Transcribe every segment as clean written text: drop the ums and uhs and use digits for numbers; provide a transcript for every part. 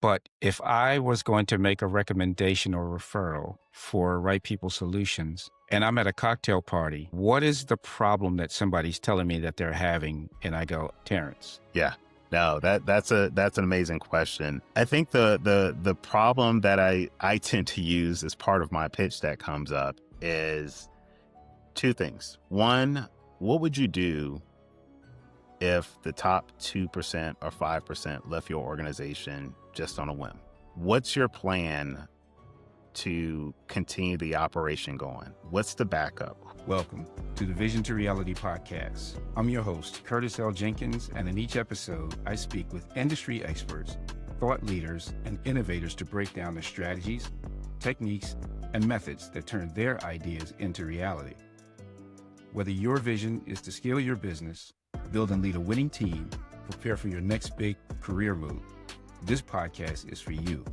But if I was going to make a recommendation or referral for Right People Solutions, and I'm at a cocktail party, what is the problem that somebody's telling me that they're having? And I go, Terrence. Yeah. No, that's an amazing question. I think the problem that I tend to use as part of my pitch that comes up is two things. One, what would you do if the top 2% or 5% left your organization just on a whim? What's your plan to continue the operation going? What's the backup? Welcome to the Vision to Reality podcast. I'm your host, Curtis L. Jenkins, and in each episode, I speak with industry experts, thought leaders, and innovators to break down the strategies, techniques, and methods that turn their ideas into reality. Whether your vision is to scale your business, build and lead a winning team, prepare for your next big career move, this podcast is for you.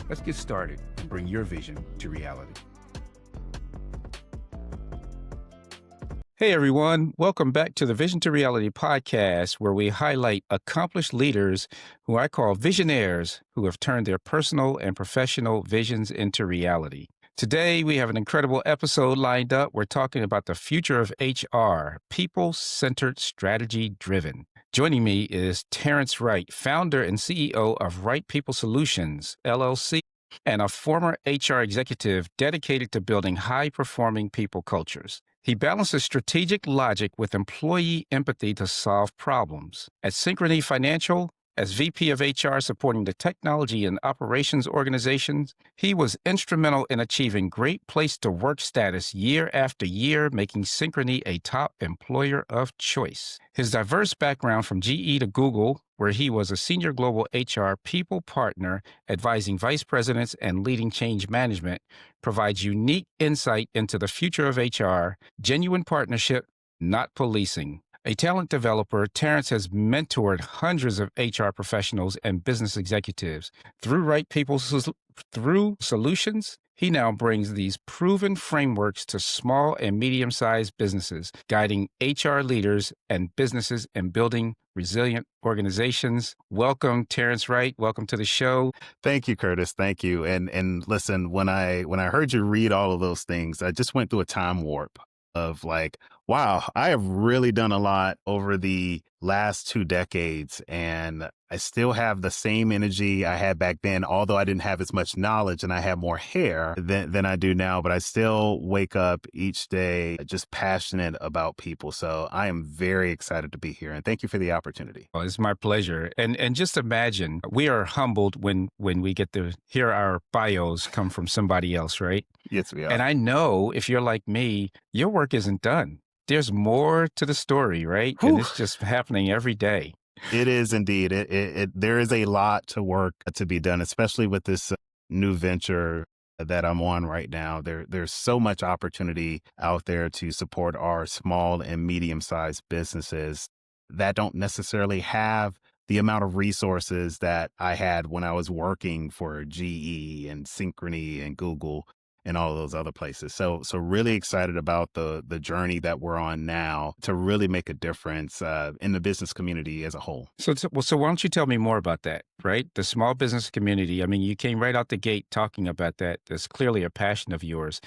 Let's get started and bring your vision to reality. Hey everyone, welcome back to the Vision to Reality podcast, where we highlight accomplished leaders who I call visionaries who have turned their personal and professional visions into reality. Today, we have an incredible episode lined up. We're talking about the future of HR, people-centered, strategy-driven. Joining me is Terrence Wright, founder and CEO of Right People Solutions, LLC, and a former HR executive dedicated to building high-performing people cultures. He balances strategic logic with employee empathy to solve problems. At Synchrony Financial, as VP of HR supporting the technology and operations organizations, he was instrumental in achieving great place to work status year after year, making Synchrony a top employer of choice. His diverse background from GE to Google, where he was a senior global HR people partner, advising vice presidents and leading change management, provides unique insight into the future of HR, genuine partnership, not policing. A talent developer, Terrence has mentored hundreds of HR professionals and business executives. Through Right People Solutions, he now brings these proven frameworks to small and medium-sized businesses, guiding HR leaders and businesses in building resilient organizations. Welcome, Terrence Wright. Welcome to the show. Thank you, Curtis. Thank you. And listen, when I heard you read all of those things, I just went through a time warp of like, wow, I have really done a lot over the last 2 decades, and I still have the same energy I had back then, although I didn't have as much knowledge and I have more hair than I do now, but I still wake up each day just passionate about people. So I am very excited to be here, and thank you for the opportunity. Oh, it's my pleasure. And just imagine, we are humbled when we get to hear our bios come from somebody else, right? Yes, we are. And I know if you're like me, your work isn't done. There's more to the story, right? Whew. And it's just happening every day. It is indeed. There is a lot to work to be done, especially with this new venture that I'm on right now. There's so much opportunity out there to support our small and medium-sized businesses that don't necessarily have the amount of resources that I had when I was working for GE and Synchrony and Google and all of those other places. So really excited about the journey that we're on now to really make a difference in the business community as a whole. So why don't you tell me more about that, right? The small business community. I mean, you came right out the gate talking about that. That's clearly a passion of yours.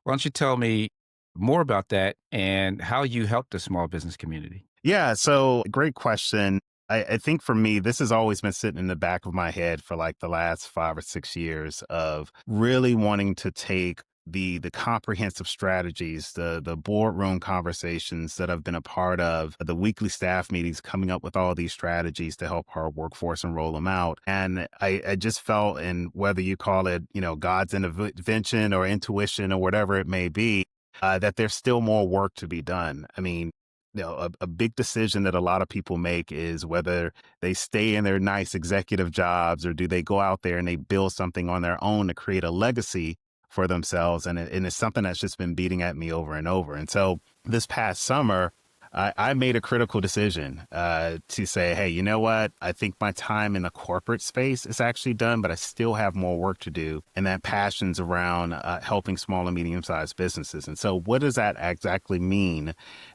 Why don't you tell me more about that and how you help the small business community? Yeah, so great question. I think for me, this has always been sitting in the back of my head for like the last 5 or 6 years of really wanting to take the comprehensive strategies, the boardroom conversations that I've been a part of, the weekly staff meetings, coming up with all these strategies to help our workforce and roll them out. And I just felt, and whether you call it, God's intervention or intuition or whatever it may be, that there's still more work to be done. I mean, a big decision that a lot of people make is whether they stay in their nice executive jobs or do they go out there and they build something on their own to create a legacy for themselves. And it's something that's just been beating at me over and over. And so this past summer, I made a critical decision to say, hey, you know what? I think my time in the corporate space is actually done, but I still have more work to do. And that passion's around helping small and medium-sized businesses. And so what does that exactly mean?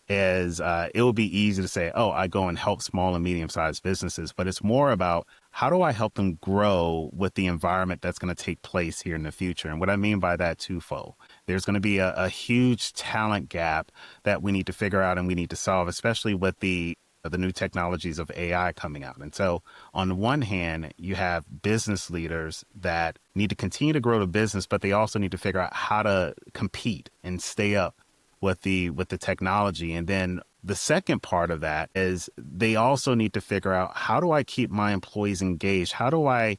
Is it will be easy to say, oh, I go and help small and medium-sized businesses, but it's more about how do I help them grow with the environment that's going to take place here in the future? And what I mean by that twofold, there's going to be a huge talent gap that we need to figure out and we need to solve, especially with the new technologies of AI coming out. And so on the one hand, you have business leaders that need to continue to grow the business, but they also need to figure out how to compete and stay up with the technology. And then the second part of that is they also need to figure out, how do I keep my employees engaged? How do I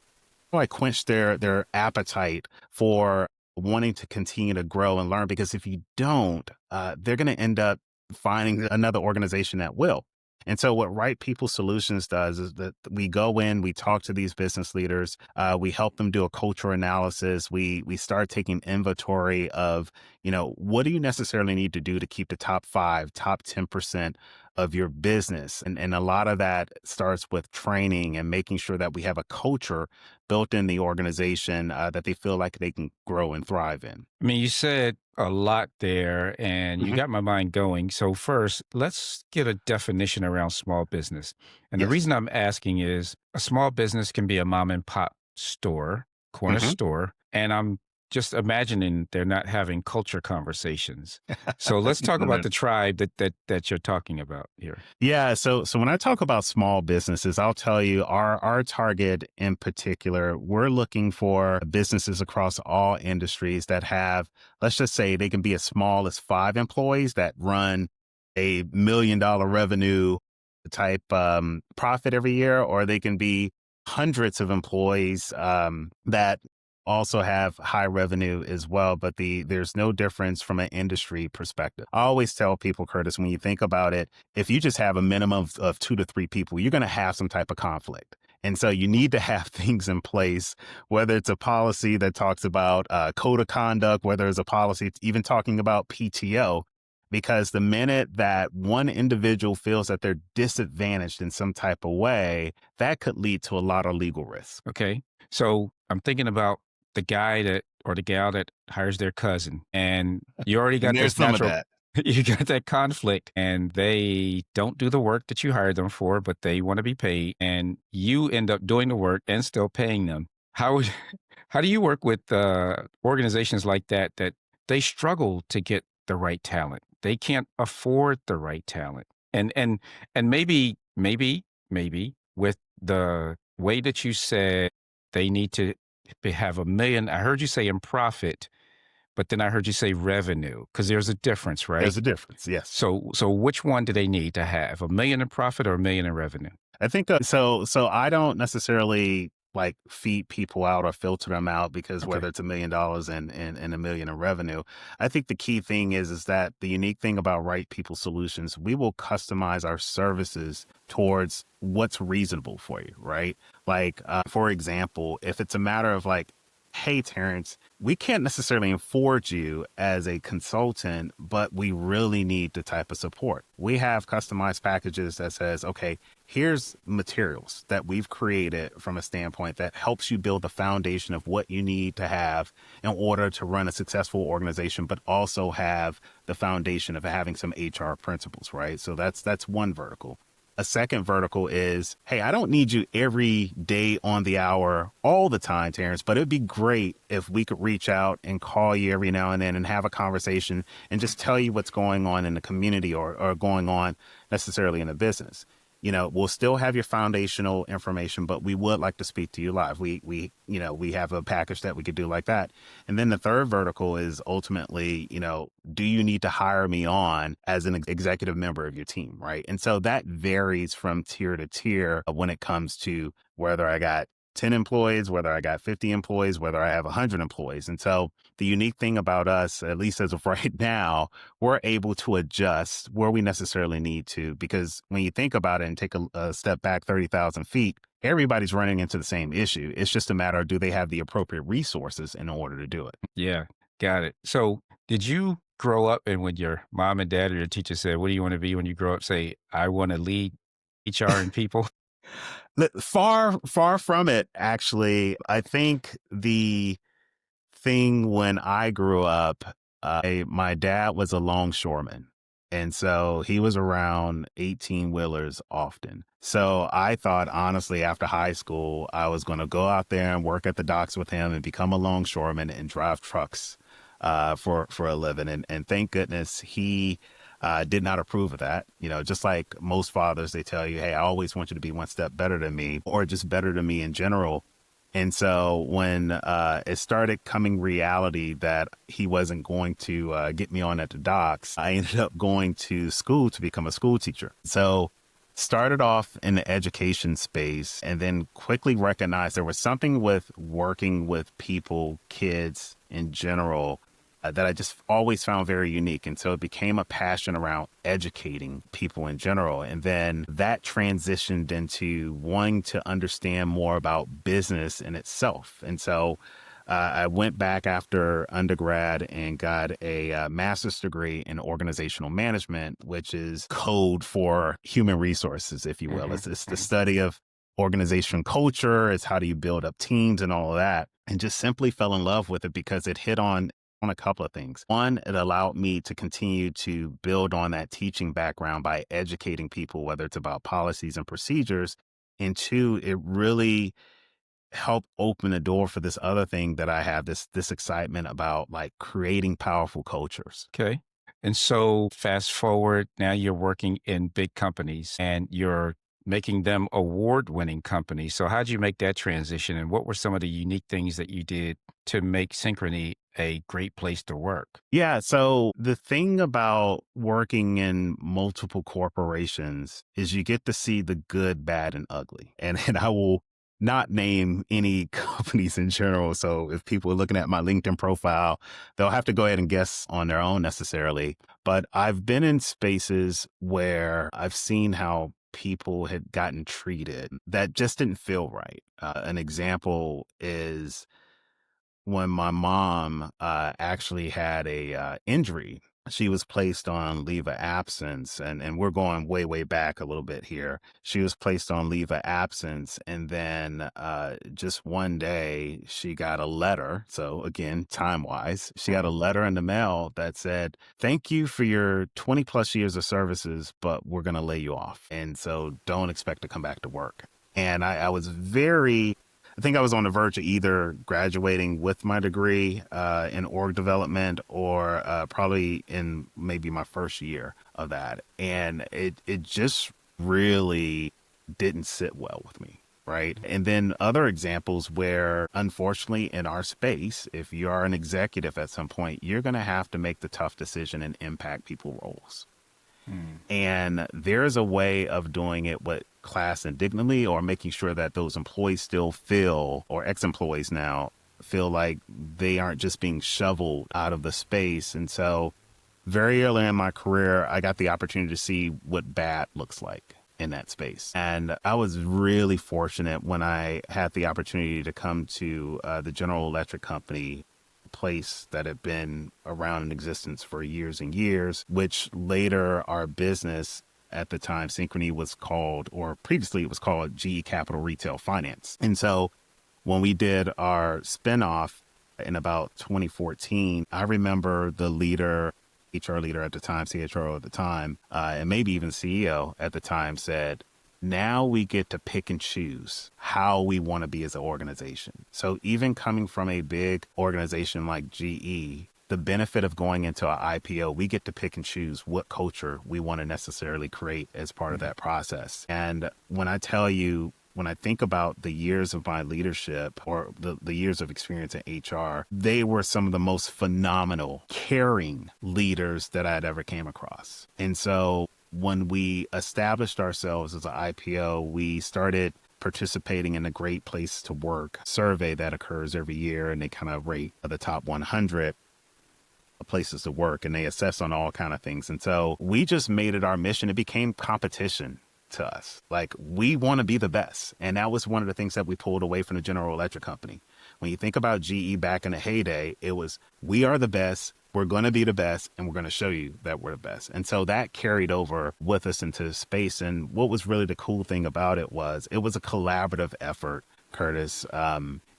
quench their appetite for wanting to continue to grow and learn? Because if you don't, they're going to end up finding another organization that will. And so what Right People Solutions does is that we go in, we talk to these business leaders, we help them do a culture analysis. We start taking inventory of, what do you necessarily need to do to keep the top 5, top 10% of your business? And a lot of that starts with training and making sure that we have a culture built in the organization that they feel like they can grow and thrive in. I mean, you said a lot there and you Mhm. got my mind going. So, first, let's get a definition around small business. And the Yes. reason I'm asking is a small business can be a mom and pop store, corner Mhm. store, and I'm just imagining they're not having culture conversations. So, let's talk No, no. about the tribe that you're talking about here. Yeah, so when I talk about small businesses, I'll tell you our target in particular, we're looking for businesses across all industries that have, let's just say they can be as small as 5 employees that run $1 million revenue type profit every year, or they can be hundreds of employees that also have high revenue as well. But there's no difference from an industry perspective. I always tell people, Curtis, when you think about it, if you just have a minimum of 2 to 3 people, you're going to have some type of conflict. And so you need to have things in place, whether it's a policy that talks about code of conduct, whether it's a policy even talking about PTO, because the minute that one individual feels that they're disadvantaged in some type of way, that could lead to a lot of legal risk. Okay. So, I'm thinking about the guy that or the gal that hires their cousin, and you already And got there's this some of natural that. you got that conflict and they don't do the work that you hired them for, but they want to be paid and you end up doing the work and still paying them. How would how do you work with organizations like that they struggle to get the right talent? They can't afford the right talent. And maybe with the way that you said they need to have 1 million. I heard you say in profit, but then I heard you say revenue because there's a difference, right? There's a difference. Yes. So which one do they need to have? 1 million in profit or 1 million in revenue? I think so I don't necessarily like feed people out or filter them out because Okay. whether it's $1 million and 1 million in revenue, I think the key thing is that the unique thing about Right People Solutions, we will customize our services towards what's reasonable for you, right? Like for example, if it's a matter of like, hey, Terrence, we can't necessarily afford you as a consultant, but we really need the type of support. We have customized packages that says, okay, here's materials that we've created from a standpoint that helps you build the foundation of what you need to have in order to run a successful organization, but also have the foundation of having some HR principles, right? So that's one vertical. A second vertical is, hey, I don't need you every day on the hour all the time, Terrence, but it'd be great if we could reach out and call you every now and then and have a conversation and just tell you what's going on in the community or going on necessarily in the business. We'll still have your foundational information, but we would like to speak to you live. We have a package that we could do like that. And then the third vertical is ultimately, do you need to hire me on as an executive member of your team, right? And so that varies from tier to tier when it comes to whether I got 10 employees, whether I got 50 employees, whether I have 100 employees. And so the unique thing about us, at least as of right now, we're able to adjust where we necessarily need to. Because when you think about it and take a step back 30,000 feet, everybody's running into the same issue. It's just a matter of, do they have the appropriate resources in order to do it? Yeah, got it. So did you grow up and when your mom and dad or your teacher said, what do you want to be when you grow up? Say, I want to lead HR and people. Far, far from it, actually. I think the thing when I grew up, my dad was a longshoreman. And so he was around 18 wheelers often. So I thought, honestly, after high school, I was going to go out there and work at the docks with him and become a longshoreman and drive trucks for a living. And thank goodness he did not approve of that. You know, just like most fathers, they tell you, hey, I always want you to be one step better than me or just better than me in general. And so when it started coming reality that he wasn't going to get me on at the docks, I ended up going to school to become a school teacher. So started off in the education space and then quickly recognized there was something with working with people, kids in general, that I just always found very unique. And so it became a passion around educating people in general. And then that transitioned into wanting to understand more about business in itself. And so I went back after undergrad and got a master's degree in organizational management, which is code for human resources, if you will. It's the study of organization culture. It's how do you build up teams and all of that. And just simply fell in love with it because it hit on a couple of things. One, it allowed me to continue to build on that teaching background by educating people, whether it's about policies and procedures. And two, it really help open the door for this other thing that I have, this excitement about like creating powerful cultures. Okay. And so fast forward, now you're working in big companies and you're making them award-winning companies. So how'd you make that transition? And what were some of the unique things that you did to make Synchrony a great place to work? Yeah, so the thing about working in multiple corporations is you get to see the good, bad, and ugly. And I will not name any companies in general. So if people are looking at my LinkedIn profile, they'll have to go ahead and guess on their own necessarily. But I've been in spaces where I've seen how people had gotten treated that just didn't feel right. An example is when my mom actually had a injury. She was placed on leave of absence, and we're going way, way back a little bit here. She was placed on leave of absence, and then just one day she got a letter. So again, time wise, she got a letter in the mail that said, "Thank you for your 20 plus years of services, but we're going to lay you off, and so don't expect to come back to work." And I was very I think I was on the verge of either graduating with my degree in org development or probably in maybe my first year of that. And it just really didn't sit well with me. Right. And then other examples where, unfortunately, in our space, if you are an executive at some point, you're going to have to make the tough decision and impact people roles. And there's a way of doing it with class and dignity or making sure that those employees still feel, or ex-employees now, feel like they aren't just being shoveled out of the space. And so very early in my career, I got the opportunity to see what bad looks like in that space. And I was really fortunate when I had the opportunity to come to the General Electric company, place that had been around in existence for years and years, which later our business at the time, Synchrony, was called, or previously it was called GE Capital Retail Finance. And so when we did our spinoff in about 2014, I remember the leader, HR leader at the time, CHRO at the time, and maybe even CEO at the time said, now we get to pick and choose how we want to be as an organization. So even coming from a big organization like GE, the benefit of going into an IPO, we get to pick and choose what culture we want to necessarily create as part of that process. And when I tell you, when I think about the years of my leadership or the years of experience in HR, they were some of the most phenomenal, caring leaders that I'd ever came across. And so when we established ourselves as an IPO, we started participating in the Great Place to Work survey that occurs every year, and they kind of rate the top 100 places to work, and they assess on all kind of things. And so we just made it our mission. It became competition to us. Like, we want to be the best. And that was one of the things that we pulled away from the General Electric company. When you think about GE back in the heyday, it was, we are the best. We're going to be the best, and we're going to show you that we're the best. And so that carried over with us into space. And what was really the cool thing about it was a collaborative effort, Curtis.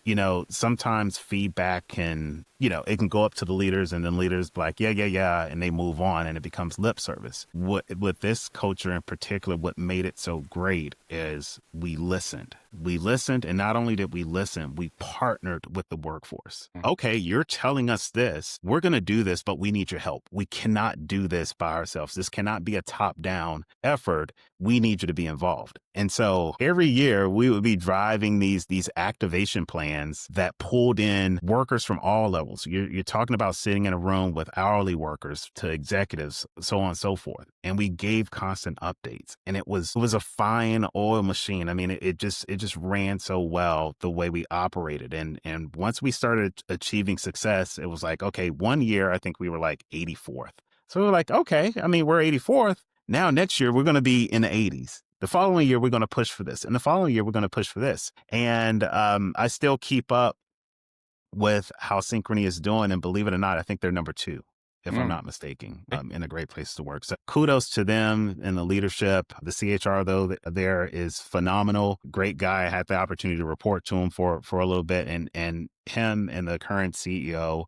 You know, sometimes feedback can it can go up to the leaders and then leaders be like, yeah, yeah, yeah. And they move on and it becomes lip service. With this culture in particular, what made it so great is we listened. We listened. And not only did we listen, we partnered with the workforce. Okay, you're telling us this. We're going to do this, but we need your help. We cannot do this by ourselves. This cannot be a top-down effort. We need you to be involved. And so every year we would be driving these activation plans that pulled in workers from all levels. You're talking about sitting in a room with hourly workers to executives, so on and so forth. And we gave constant updates. And it was a fine oil machine. I mean, it just ran so well the way we operated. And once we started achieving success, it was like, okay, one year I think we were like 84th. So we were like, okay, I mean, we're 84th. Now next year we're going to be in the 80s. The following year we're going to push for this. And the following year we're going to push for this. And I still keep up with how Synchrony is doing. And believe it or not, I think they're number 2, if I'm not mistaken, in a great place to work. So kudos to them and the leadership. The CHR, though, there is phenomenal. Great guy. I had the opportunity to report to him for a little bit. And him and the current CEO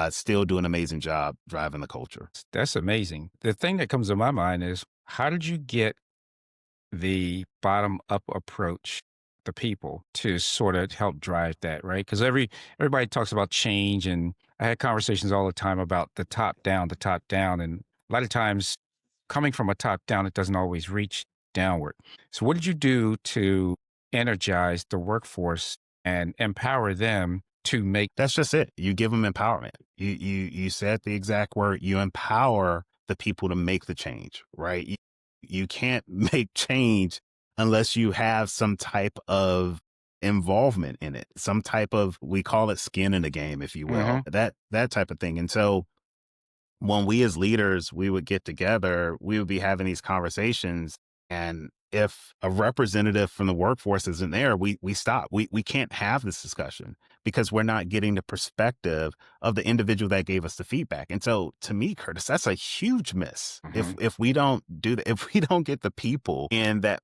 still do an amazing job driving the culture. That's amazing. The thing that comes to my mind is, how did you get the bottom up approach, the people, to sort of help drive that, right? Because everybody talks about change, and I had conversations all the time about the top down, and a lot of times coming from a top down, it doesn't always reach downward. So what did you do to energize the workforce and empower them to make? That's just it. You give them empowerment. You said the exact word. You empower the people to make the change, right? You can't make change unless you have some type of involvement in it, some type of, we call it skin in the game, if you will, that type of thing. And so when we as leaders, we would get together, we would be having these conversations. And if a representative from the workforce isn't there, we stop. We can't have this discussion because we're not getting the perspective of the individual that gave us the feedback. And so to me, Curtis, that's a huge miss. If we don't do that, if we don't get the people in that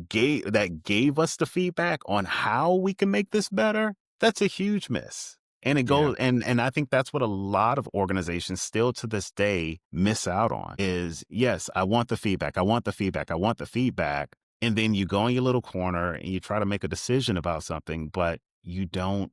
gave us the feedback on how we can make this better, that's a huge miss. And it goes, and I think that's what a lot of organizations still to this day miss out on is, yes, I want the feedback. I want the feedback. I want the feedback. And then you go in your little corner and you try to make a decision about something, but you don't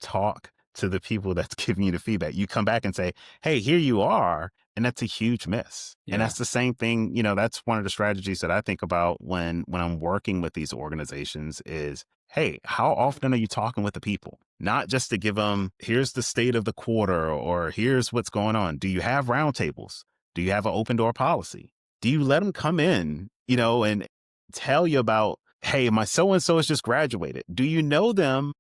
talk to the people that's giving you the feedback. You come back and say, hey, here you are. And that's a huge miss. And that's the same thing, that's one of the strategies that I think about when I'm working with these organizations is, hey, how often are you talking with the people? Not just to give them, here's the state of the quarter or here's what's going on. Do you have roundtables? Do you have an open door policy? Do you let them come in, and tell you about, hey, my so-and-so has just graduated. Do you know them?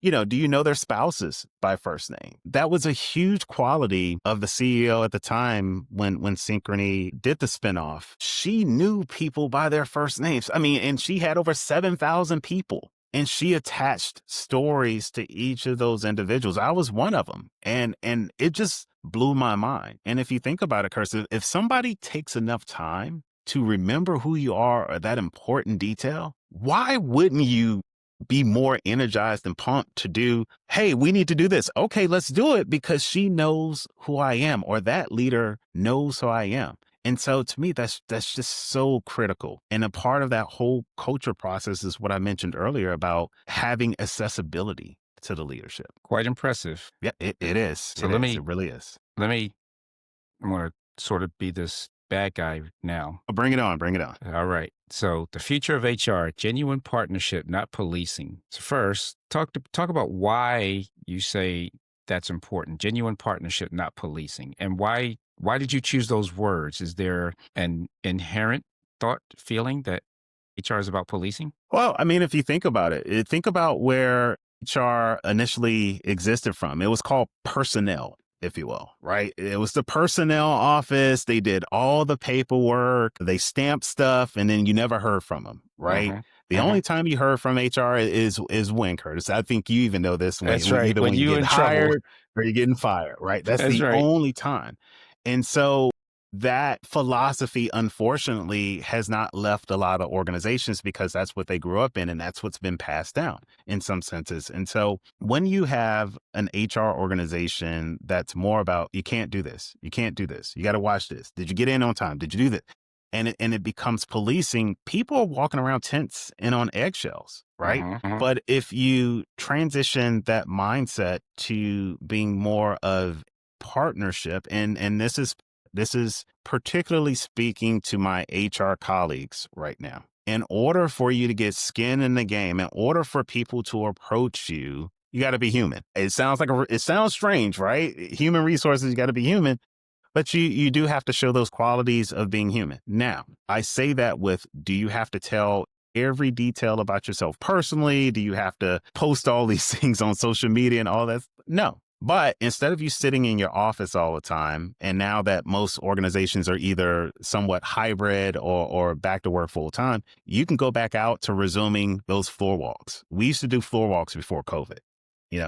Do you know their spouses by first name? That was a huge quality of the CEO at the time when Synchrony did the spinoff. She knew people by their first names. I mean, and she had over 7,000 people. And she attached stories to each of those individuals. I was one of them. And it just blew my mind. And if you think about it, Kirsten, if somebody takes enough time to remember who you are or that important detail, why wouldn't you be more energized and pumped to do, hey, we need to do this. Okay, let's do it because she knows who I am or that leader knows who I am. And so to me, that's just so critical. And a part of that whole culture process is what I mentioned earlier about having accessibility to the leadership. Quite impressive. Yeah, it is. So It really is. I'm going to sort of be this bad guy now. Oh, bring it on. Bring it on. All right. So the future of HR, genuine partnership, not policing. So first, talk about why you say that's important. Genuine partnership, not policing. And why did you choose those words? Is there an inherent feeling that HR is about policing? Well, I mean, if you think about it, think about where HR initially existed from. It was called personnel, if you will, right? It was the personnel office. They did all the paperwork, they stamped stuff, and then you never heard from them, right? The only time you heard from HR is when, Curtis. I think you even know this. That's right. Either when you get hired or you're getting fired, right? That's the right. only time. And so that philosophy, unfortunately, has not left a lot of organizations because that's what they grew up in and that's what's been passed down in some senses. And so when you have an HR organization that's more about, you can't do this, you can't do this, you got to watch this. Did you get in on time? Did you do that? And it becomes policing. People are walking around tense and on eggshells, right? Mhm. But if you transition that mindset to being more of partnership, and this is particularly speaking to my HR colleagues right now. In order for you to get skin in the game, in order for people to approach you, you got to be human. It sounds strange, right? Human resources, you got to be human, but you do have to show those qualities of being human. Now, I say that with, do you have to tell every detail about yourself personally? Do you have to post all these things on social media and all that? No. But instead of you sitting in your office all the time, and now that most organizations are either somewhat hybrid or back to work full time, you can go back out to resuming those floor walks. We used to do floor walks before COVID,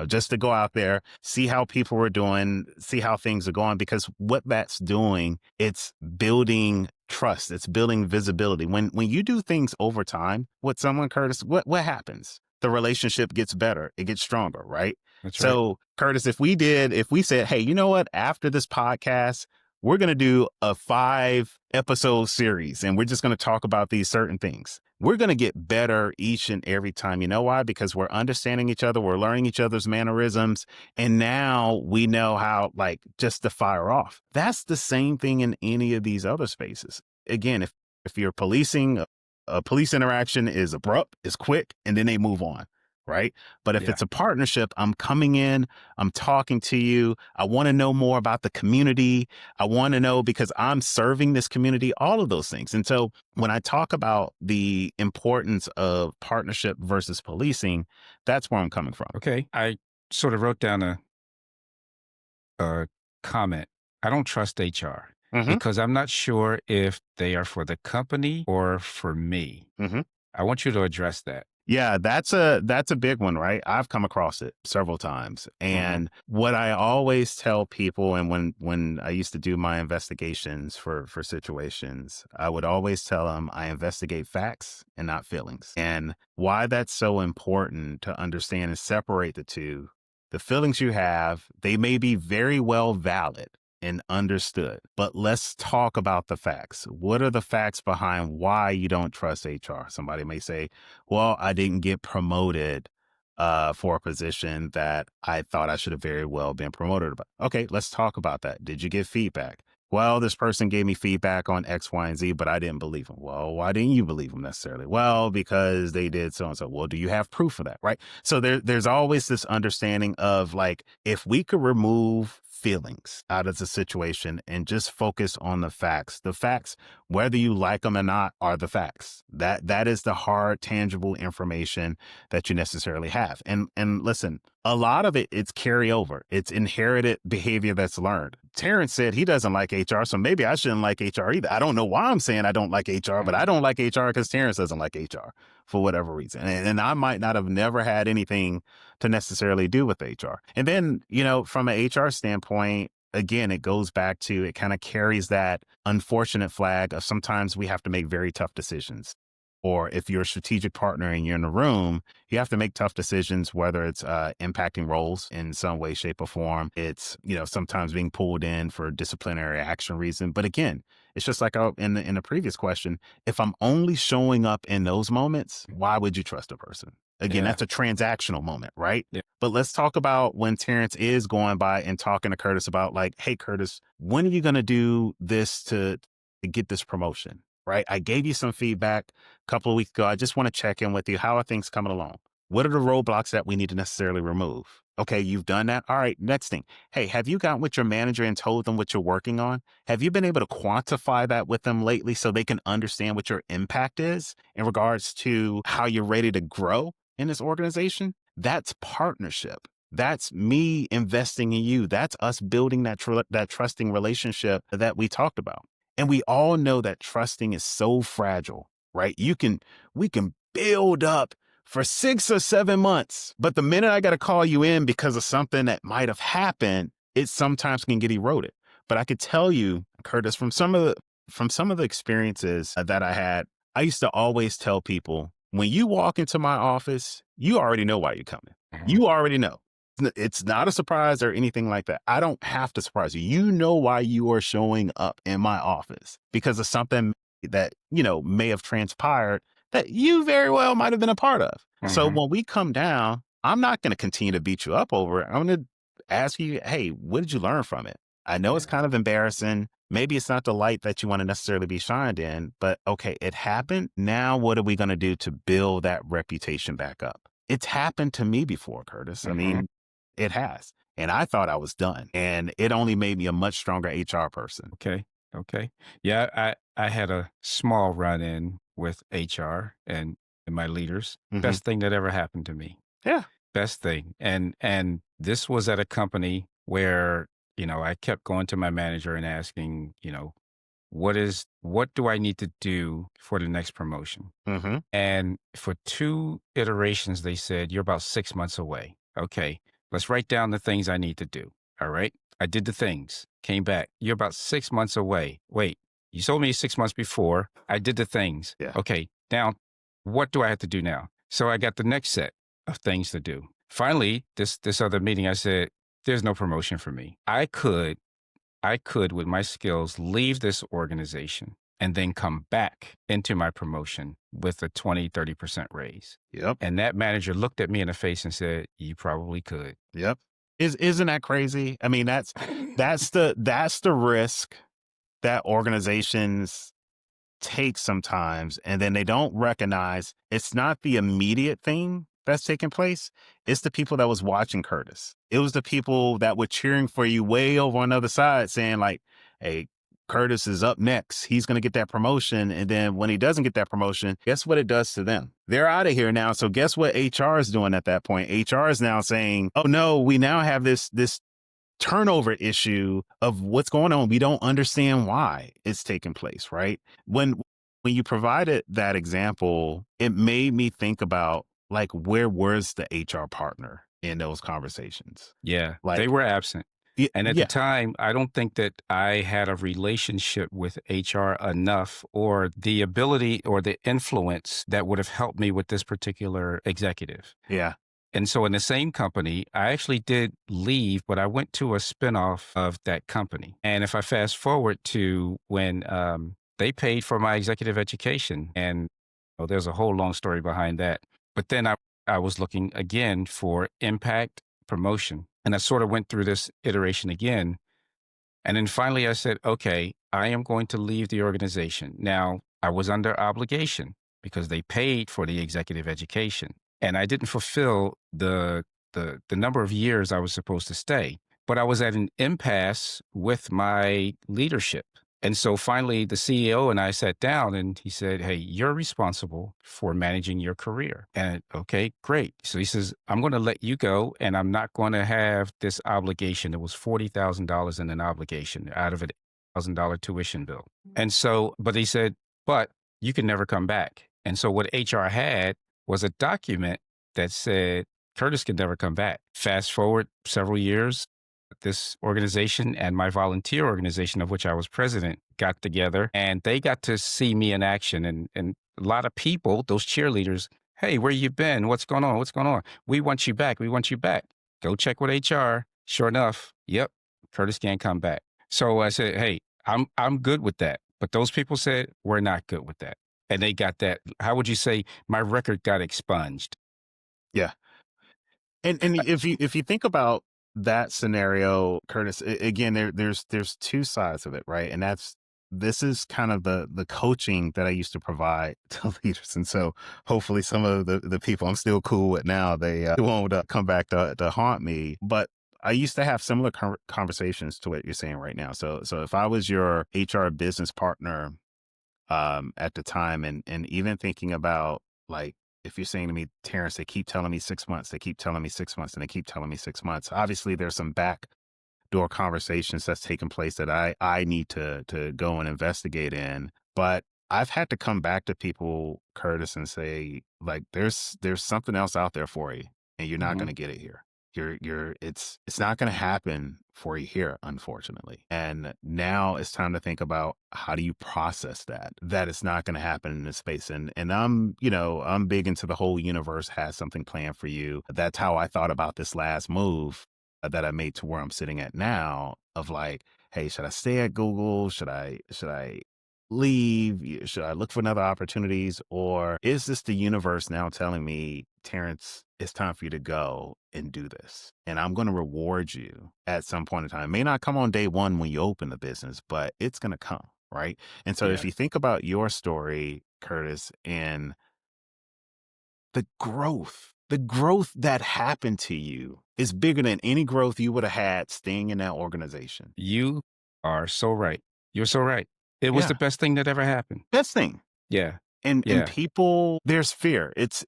just to go out there, see how people were doing, see how things are going, because what that's doing, it's building trust, it's building visibility. When you do things over time with someone, Curtis, what happens? The relationship gets better, it gets stronger, right? That's right. So, Curtis, if we said, hey, you know what, after this podcast, we're going to do a 5-episode series and we're just going to talk about these certain things. We're going to get better each and every time. You know why? Because we're understanding each other. We're learning each other's mannerisms. And now we know how, just to fire off. That's the same thing in any of these other spaces. Again, if you're policing, a police interaction is abrupt, is quick, and then they move on. Right. But if Yeah. it's a partnership, I'm coming in, I'm talking to you. I want to know more about the community. I want to know because I'm serving this community, all of those things. And so when I talk about the importance of partnership versus policing, that's where I'm coming from. Okay. I sort of wrote down a comment. I don't trust HR Hmm. because I'm not sure if they are for the company or for me. Hmm. I want you to address that. Yeah, that's a big one, right? I've come across it several times. Hmm. And what I always tell people, and when I used to do my investigations for situations, I would always tell them I investigate facts and not feelings. And why that's so important to understand and separate the two. The feelings you have, they may be very well valid and understood. But let's talk about the facts. What are the facts behind why you don't trust HR? Somebody may say, well, I didn't get promoted for a position that I thought I should have very well been promoted about. Okay, let's talk about that. Did you get feedback? Well, this person gave me feedback on X, Y, and Z, but I didn't believe them. Well, why didn't you believe them necessarily? Well, because they did so and so. Well, do you have proof of that? Right. So there's always this understanding of if we could remove feelings out of the situation and just focus on the facts, whether you like them or not, are the facts. That is the hard, tangible information that you necessarily have. And listen, a lot of it's carryover. It's inherited behavior that's learned. Terrence said he doesn't like HR, so maybe I shouldn't like HR either. I don't know why I'm saying I don't like HR, but I don't like HR because Terrence doesn't like HR for whatever reason. And I might not have never had anything to necessarily do with HR. And then, from an HR standpoint, again, it goes back to, it kind of carries that unfortunate flag of sometimes we have to make very tough decisions. Or if you're a strategic partner and you're in the room, you have to make tough decisions, whether it's impacting roles in some way, shape, or form. It's, sometimes being pulled in for disciplinary action reason. But again, it's just like in the previous question, if I'm only showing up in those moments, why would you trust a person? Again, Yeah. that's a transactional moment, right? Yeah. But let's talk about when Terrence is going by and talking to Curtis about hey, Curtis, when are you going to do this to get this promotion? Right? I gave you some feedback a couple of weeks ago. I just want to check in with you. How are things coming along? What are the roadblocks that we need to necessarily remove? Okay, you've done that. All right, next thing. Hey, have you gotten with your manager and told them what you're working on? Have you been able to quantify that with them lately so they can understand what your impact is in regards to how you're ready to grow in this organization? That's partnership. That's me investing in you. That's us building that trusting relationship that we talked about. And we all know that trusting is so fragile, right? We can build up for 6 or 7 months, but the minute I got to call you in because of something that might have happened, it sometimes can get eroded. But I could tell you, Curtis, from some of the experiences that I had, I used to always tell people, when you walk into my office, you already know why you're coming. Mhm. You already know. It's not a surprise or anything like that. I don't have to surprise you. You know why you are showing up in my office because of something that, may have transpired that you very well might have been a part of. So Mhm. when we come down, I'm not going to continue to beat you up over it. I'm going to ask you, hey, what did you learn from it? I know it's Yeah. kind of embarrassing. Maybe it's not the light that you want to necessarily be shined in, but okay, it happened. Now, what are we going to do to build that reputation back up? It's happened to me before, Curtis. I Mhm. mean, it has. And I thought I was done. And it only made me a much stronger HR person. Okay. Okay. Yeah, I had a small run in with HR and my leaders. Hmm. Best thing that ever happened to me. Yeah. Best thing. And this was at a company where, I kept going to my manager and asking, what do I need to do for the next promotion? Hmm. And for 2 iterations, they said, "You're about 6 months away." Okay, let's write down the things I need to do. All right. I did the things, came back. You're about 6 months away. Wait, you told me 6 months before. I did the things. Yeah. Okay, now what do I have to do now? So I got the next set of things to do. Finally, this other meeting, I said, "There's no promotion for me. I could, with my skills, leave this organization and then come back into my promotion with a 20-30% raise." Yep. And that manager looked at me in the face and said, "You probably could." Yep. Isn't that crazy? I mean, that's the risk that organizations take sometimes, and then they don't recognize it's not the immediate thing that's taking place. It's the people that was watching Curtis. It was the people that were cheering for you way over on the other side, saying like, "Hey, Curtis is up next. He's going to get that promotion." And then when he doesn't get that promotion, guess what it does to them? They're out of here now. So guess what HR is doing at that point? HR is now saying, "Oh no, we now have this turnover issue of what's going on. We don't understand why it's taking place," right? When you provided that example, it made me think about like where was the HR partner in those conversations? Yeah, they Like, were absent. And at the yeah, time, I don't think that I had a relationship with HR enough or the ability or the influence that would have helped me with this particular executive. yeah, And so in the same company, I actually did leave, but I went to a spinoff of that company. And if I fast forward to when they paid for my executive education, and there's a whole long story behind that. But then I was looking again for impact promotion. And I sort of went through this iteration again. And then finally I said, okay, I am going to leave the organization. Now, I was under obligation because they paid for the executive education and I didn't fulfill the number of years I was supposed to stay. But I was at an impasse with my leadership. And so finally the CEO and I sat down and he said, "Hey, you're responsible for managing your career." And okay, great. So he says, "I'm going to let you go and I'm not going to have this obligation." It was $40,000 in an obligation out of an $1,000 tuition bill. And so, but he said, "But you can never come back." And so what HR had was a document that said Curtis can never come back. Fast forward several years, this organization and my volunteer organization, of which I was president, got together and they got to see me in action. And a lot of people, those cheerleaders, "Hey, where you been? What's going on? What's going on? We want you back. We want you back." Go check with HR. Sure enough, yep, Curtis can't come back. So I said, "Hey, I'm good with that." But those people said, "We're not good with that." And they got that. How would you say my record got expunged? yeah. And if you think about that scenario, Curtis, again, there's two sides of it, right? And this is kind of the coaching that I used to provide to leaders, and so hopefully some of the people I'm still cool with now, they won't come back to haunt me. But I used to have similar conversations to what you're saying right now. So if I was your HR business partner at the time, and even thinking about like, if you're saying to me, Terrence, they keep telling me 6 months, they keep telling me 6 months, and they keep telling me 6 months. Obviously, there's some backdoor conversations that's taking place that I need to go and investigate in. But I've had to come back to people, Curtis, and say like, there's something else out there for you, and you're not going Mhm. to get it here. It's not going to happen for you here, unfortunately. And now it's time to think about, how do you process that it's not going to happen in this space. And I'm big into the whole universe has something planned for you. That's how I thought about this last move that I made to where I'm sitting at now, of like, hey, should I stay at Google? Should I leave? Should I look for other opportunities? Or is this the universe now telling me, Terrence, it's time for you to go and do this? And I'm going to reward you at some point in time. It may not come on day one when you open the business, but it's going to come. Right. And so if Yeah. you think about your story, Curtis, and the growth that happened to you is bigger than any growth you would have had staying in that organization. You are so right. You're so right. It was the Yeah. best thing that ever happened. Best thing. Yeah. And Yeah. people, there's fear. It's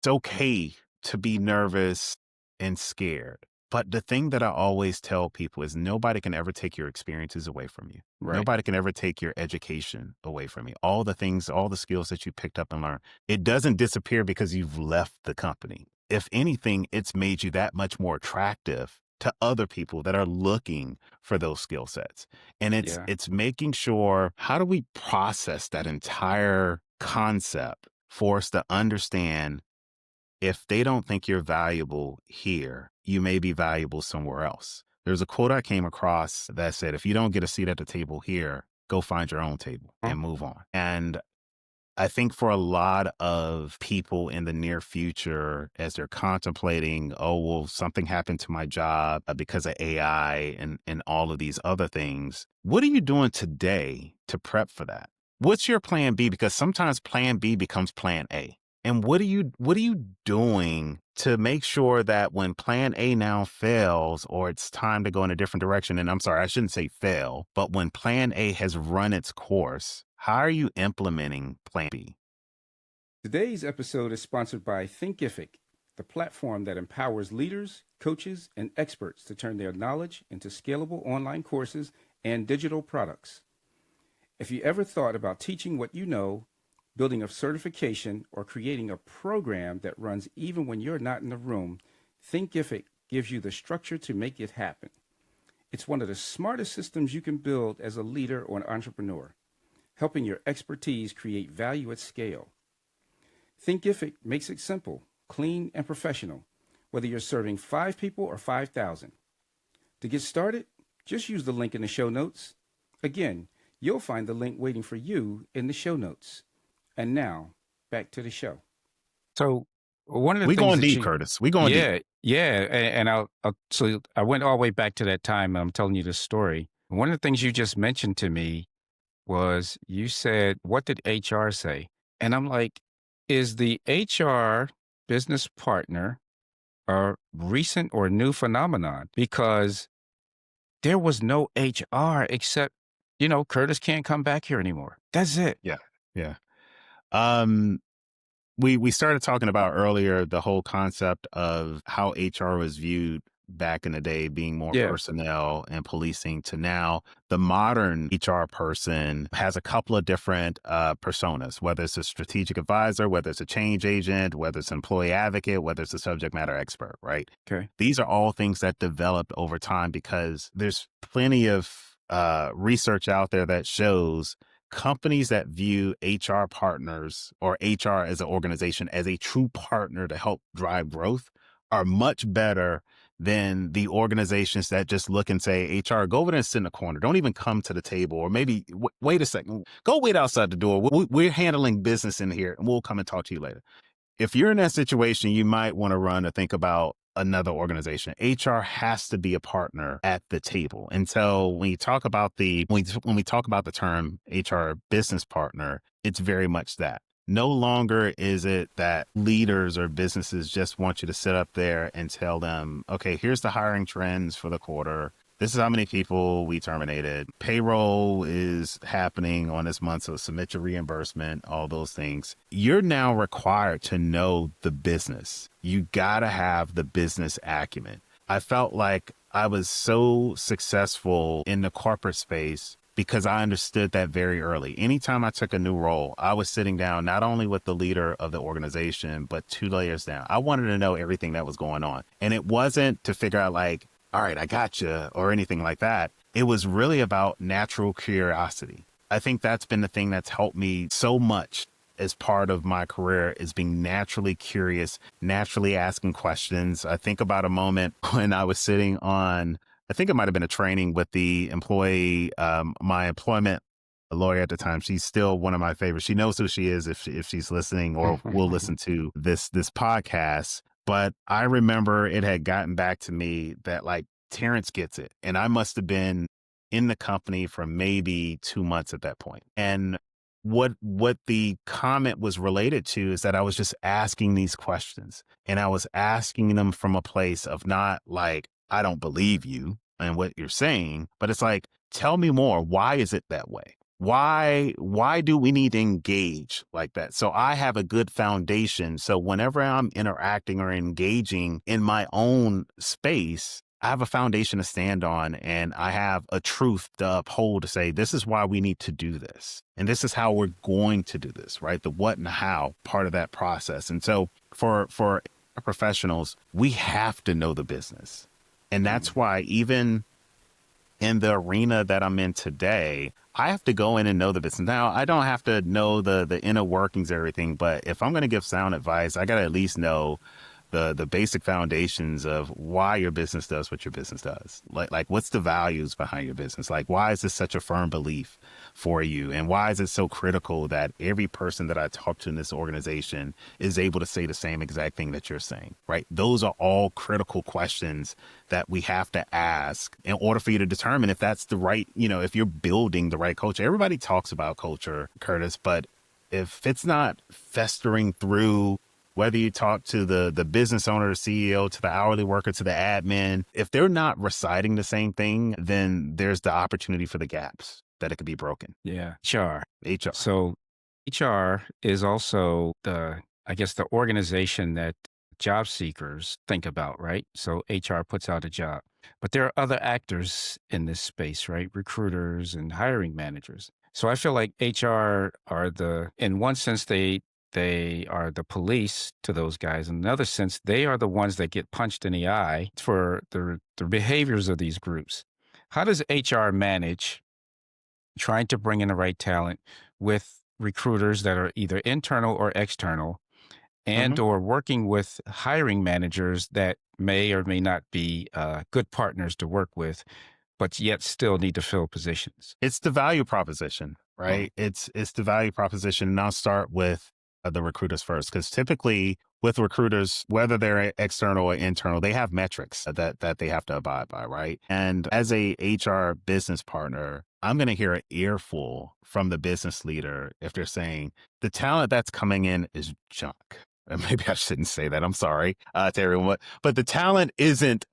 okay to be nervous and scared. But the thing that I always tell people is, nobody can ever take your experiences away from you. Right. Nobody can ever take your education away from you. All the things, all the skills that you picked up and learned, it doesn't disappear because you've left the company. If anything, it's made you that much more attractive to other people that are looking for those skill sets. And Yeah. it's making sure, how do we process that entire concept for us to understand, if they don't think you're valuable here, you may be valuable somewhere else. There's a quote I came across that said, if you don't get a seat at the table here, go find your own table Huh? and move on. And I think for a lot of people in the near future, as they're contemplating, oh, well, something happened to my job because of AI and all of these other things, what are you doing today to prep for that? What's your plan B? Because sometimes plan B becomes plan A. And what are you doing to make sure that when plan A now fails, or it's time to go in a different direction, and I'm sorry, I shouldn't say fail, but when plan A has run its course, how are you implementing plan B? Today's episode is sponsored by Thinkific, the platform that empowers leaders, coaches, and experts to turn their knowledge into scalable online courses and digital products. If you ever thought about teaching what you know, building a certification, or creating a program that runs even when you're not in the room, Thinkific gives you the structure to make it happen. It's one of the smartest systems you can build as a leader or an entrepreneur, helping your expertise create value at scale. Thinkific makes it simple, clean, and professional, whether you're serving 5 people or 5,000. To get started, just use the link in the show notes. Again, you'll find the link waiting for you in the show notes. And now, back to the show. So, one of the We things going that deep, you, Curtis. We going deep. yeah, and so I went all the way back to that time, and I'm telling you this story. One of the things you just mentioned to me was, you said, "What did HR say?" And I'm like, is the HR business partner a recent or new phenomenon? Because there was no HR except, Curtis can't come back here anymore. That's it. Yeah. Yeah. Um, we started talking about earlier the whole concept of how HR was viewed back in the day, being more Yeah. personnel and policing, to now the modern HR person has a couple of different personas, whether it's a strategic advisor, whether it's a change agent, whether it's an employee advocate, whether it's a subject matter expert, right? Okay. These are all things that developed over time, because there's plenty of research out there that shows companies that view HR partners, or HR as an organization, as a true partner to help drive growth, are much better than the organizations that just look and say, HR, go over there and sit in the corner. Don't even come to the table. Or maybe, wait a second, go wait outside the door. We're handling business in here, and we'll come and talk to you later. If you're in that situation, you might want to run or think about another organization. HR has to be a partner at the table. And so when you talk about when we talk about the term HR business partner, it's very much that. No longer is it that leaders or businesses just want you to sit up there and tell them, okay, here's the hiring trends for the quarter. This is how many people we terminated. Payroll is happening on this month, so submit your reimbursement, all those things. You're now required to know the business. You got to have the business acumen. I felt like I was so successful in the corporate space because I understood that very early. Anytime I took a new role, I was sitting down not only with the leader of the organization, but 2 layers down. I wanted to know everything that was going on. And it wasn't to figure out like, all right, I got you or anything like that. It was really about natural curiosity. I think that's been the thing that's helped me so much as part of my career, is being naturally curious, naturally asking questions. I think about a moment when I was sitting on, I think it might have been a training with the employee, my employment lawyer at the time. She's still one of my favorites. She knows who she is if she's listening or will listen to this podcast. But I remember it had gotten back to me that like Terrence gets it. And I must have been in the company for maybe 2 months at that point. And what the comment was related to is that I was just asking these questions, and I was asking them from a place of not like, I don't believe you and what you're saying, but it's like, tell me more. Why is it that way? Why do we need to engage like that? So I have a good foundation. So whenever I'm interacting or engaging in my own space, I have a foundation to stand on, and I have a truth to uphold to say, this is why we need to do this. And this is how we're going to do this, right? The what and the how part of that process. And so for professionals, we have to know the business. And that's why even in the arena that I'm in today, I have to go in and know the business. Now, I don't have to know the inner workings of everything, but if I'm going to give sound advice, I got to at least know the basic foundations of why your business does what your business does. Like what's the values behind your business? Like, why is this such a firm belief for you? And why is it so critical that every person that I talk to in this organization is able to say the same exact thing that you're saying, right? Those are all critical questions that we have to ask in order for you to determine if that's the right, if you're building the right culture. Everybody talks about culture, Curtis, but if it's not festering through, whether you talk to the business owner, the CEO, to the hourly worker, to the admin, if they're not reciting the same thing, then there's the opportunity for the gaps that it could be broken. Yeah. HR. HR. So HR is also I guess the organization that job seekers think about, right? So HR puts out a job, but there are other actors in this space, right? Recruiters and hiring managers. So I feel like HR are in one sense, they are the police to those guys. In another sense, they are the ones that get punched in the eye for the behaviors of these groups. How does HR manage trying to bring in the right talent with recruiters that are either internal or external, and or working with hiring managers that may or may not be good partners to work with, but yet still need to fill positions? It's the value proposition, right? It's the value proposition. And I'll start with the recruiters first, because typically with recruiters, whether they're external or internal, they have metrics that they have to abide by, right? And as a HR business partner, I'm going to hear an earful from the business leader if they're saying the talent that's coming in is junk. And maybe I shouldn't say that. I'm sorry to everyone, but the talent isn't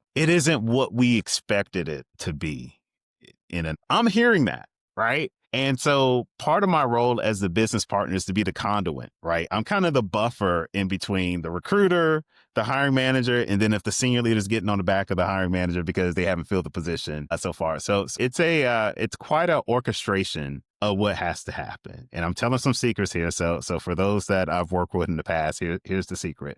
what we expected it to be. I'm hearing that, right? And so part of my role as the business partner is to be the conduit, right? I'm kind of the buffer in between the recruiter, the hiring manager, and then if the senior leader is getting on the back of the hiring manager because they haven't filled the position so far. So it's quite an orchestration of what has to happen. And I'm telling some secrets here. So for those that I've worked with in the past, here's the secret.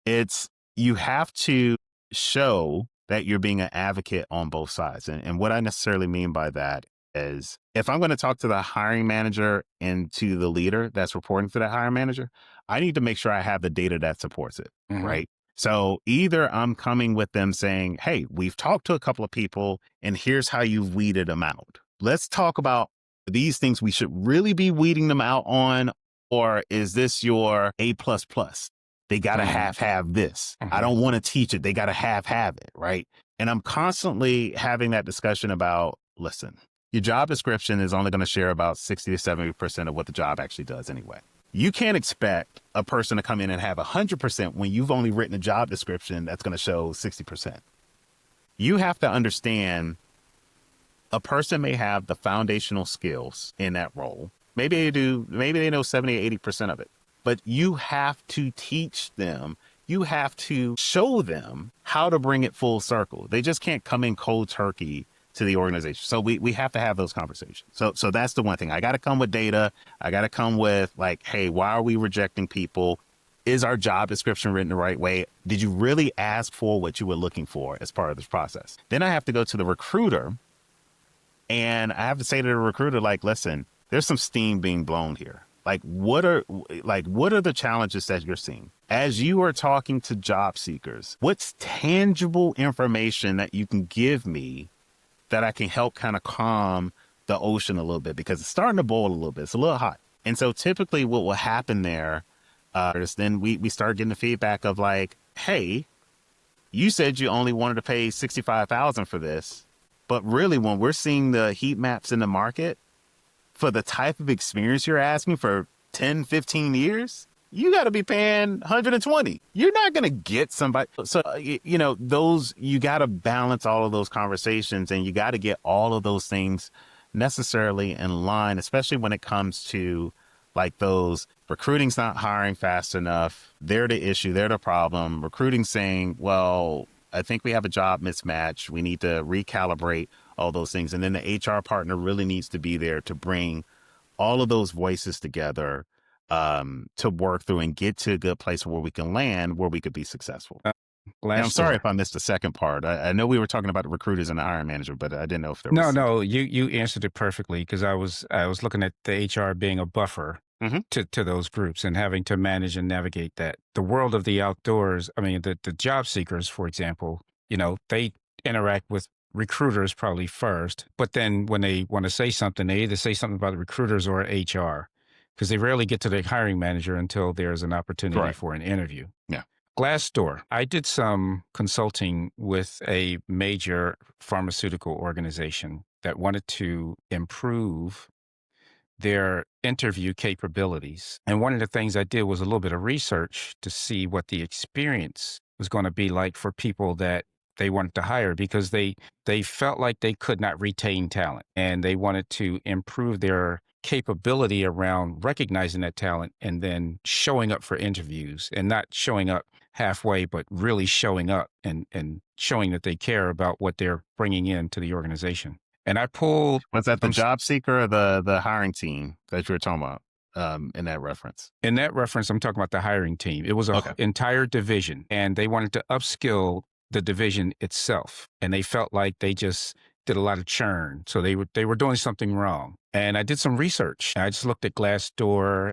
You have to show that you're being an advocate on both sides. And what I necessarily mean by that is, if I'm going to talk to the hiring manager and to the leader that's reporting to that hiring manager, I need to make sure I have the data that supports it, right? So either I'm coming with them saying, hey, we've talked to a couple of people and here's how you've weeded them out. Let's talk about these things we should really be weeding them out on, or is this your A++? They got to have this. I don't want to teach it. They got to have it, right? And I'm constantly having that discussion about, listen, your job description is only going to share about 60 to 70% of what the job actually does anyway. You can't expect a person to come in and have 100% when you've only written a job description that's going to show 60%. You have to understand a person may have the foundational skills in that role. Maybe they do. Maybe they know 70 or 80% of it. But you have to teach them. You have to show them how to bring it full circle. They just can't come in cold turkey to the organization. So we have to have those conversations. So that's the one thing. I got to come with data. I got to come with like, hey, why are we rejecting people? Is our job description written the right way? Did you really ask for what you were looking for as part of this process? Then I have to go to the recruiter and I have to say to the recruiter, like, listen, there's some steam being blown here. What are the challenges that you're seeing as you are talking to job seekers? What's tangible information that you can give me that I can help kind of calm the ocean a little bit, because it's starting to boil a little bit. It's a little hot. And so typically what will happen there is then we start getting the feedback of like, hey, you said you only wanted to pay $65,000 for this. But really, when we're seeing the heat maps in the market for the type of experience you're asking for 10, 15 years, you got to be paying 120. You're not going to get somebody. So, those, you got to balance all of those conversations, and you got to get all of those things necessarily in line, especially when it comes to like those recruiting's not hiring fast enough. They're the issue. They're the problem. Recruiting saying, well, I think we have a job mismatch. We need to recalibrate all those things. And then the HR partner really needs to be there to bring all of those voices together to work through and get to a good place where we can land, where we could be successful. And I'm sorry if I missed the second part. I know we were talking about the recruiters and the hiring manager, but I didn't know if there was. No, you answered it perfectly, because I was looking at the HR being a buffer to those groups and having to manage and navigate that. The world of the outdoors, I mean, the job seekers, for example, they interact with recruiters probably first, but then when they want to say something, they either say something about the recruiters or HR, because they rarely get to the hiring manager until there's an opportunity for an interview. Yeah. Glassdoor. I did some consulting with a major pharmaceutical organization that wanted to improve their interview capabilities. And one of the things I did was a little bit of research to see what the experience was going to be like for people that they wanted to hire, because they felt like they could not retain talent, and they wanted to improve their capability around recognizing that talent and then showing up for interviews, and not showing up halfway, but really showing up and showing that they care about what they're bringing into the organization. And I pulled. Was that the job seeker or the hiring team that you were talking about in that reference? In that reference, I'm talking about the hiring team. It was an entire division, and they wanted to upskill the division itself. And they felt like they just did a lot of churn. So they were doing something wrong. And I did some research. I just looked at Glassdoor,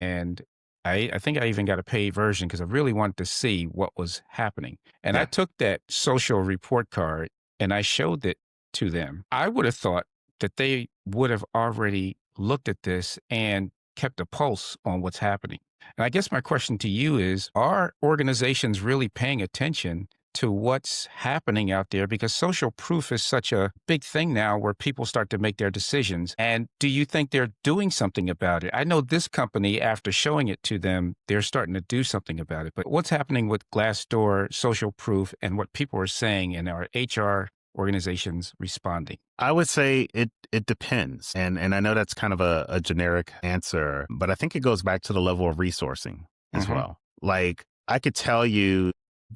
and I think I even got a paid version because I really wanted to see what was happening. And I took that social report card and I showed it to them. I would have thought that they would have already looked at this and kept a pulse on what's happening. And I guess my question to you is, are organizations really paying attention to what's happening out there? Because social proof is such a big thing now where people start to make their decisions. And do you think they're doing something about it? I know this company, after showing it to them, they're starting to do something about it. But what's happening with Glassdoor, social proof, and what people are saying, and our HR organizations responding? I would say it depends. And I know that's kind of a generic answer, but I think it goes back to the level of resourcing as well. Like, I could tell you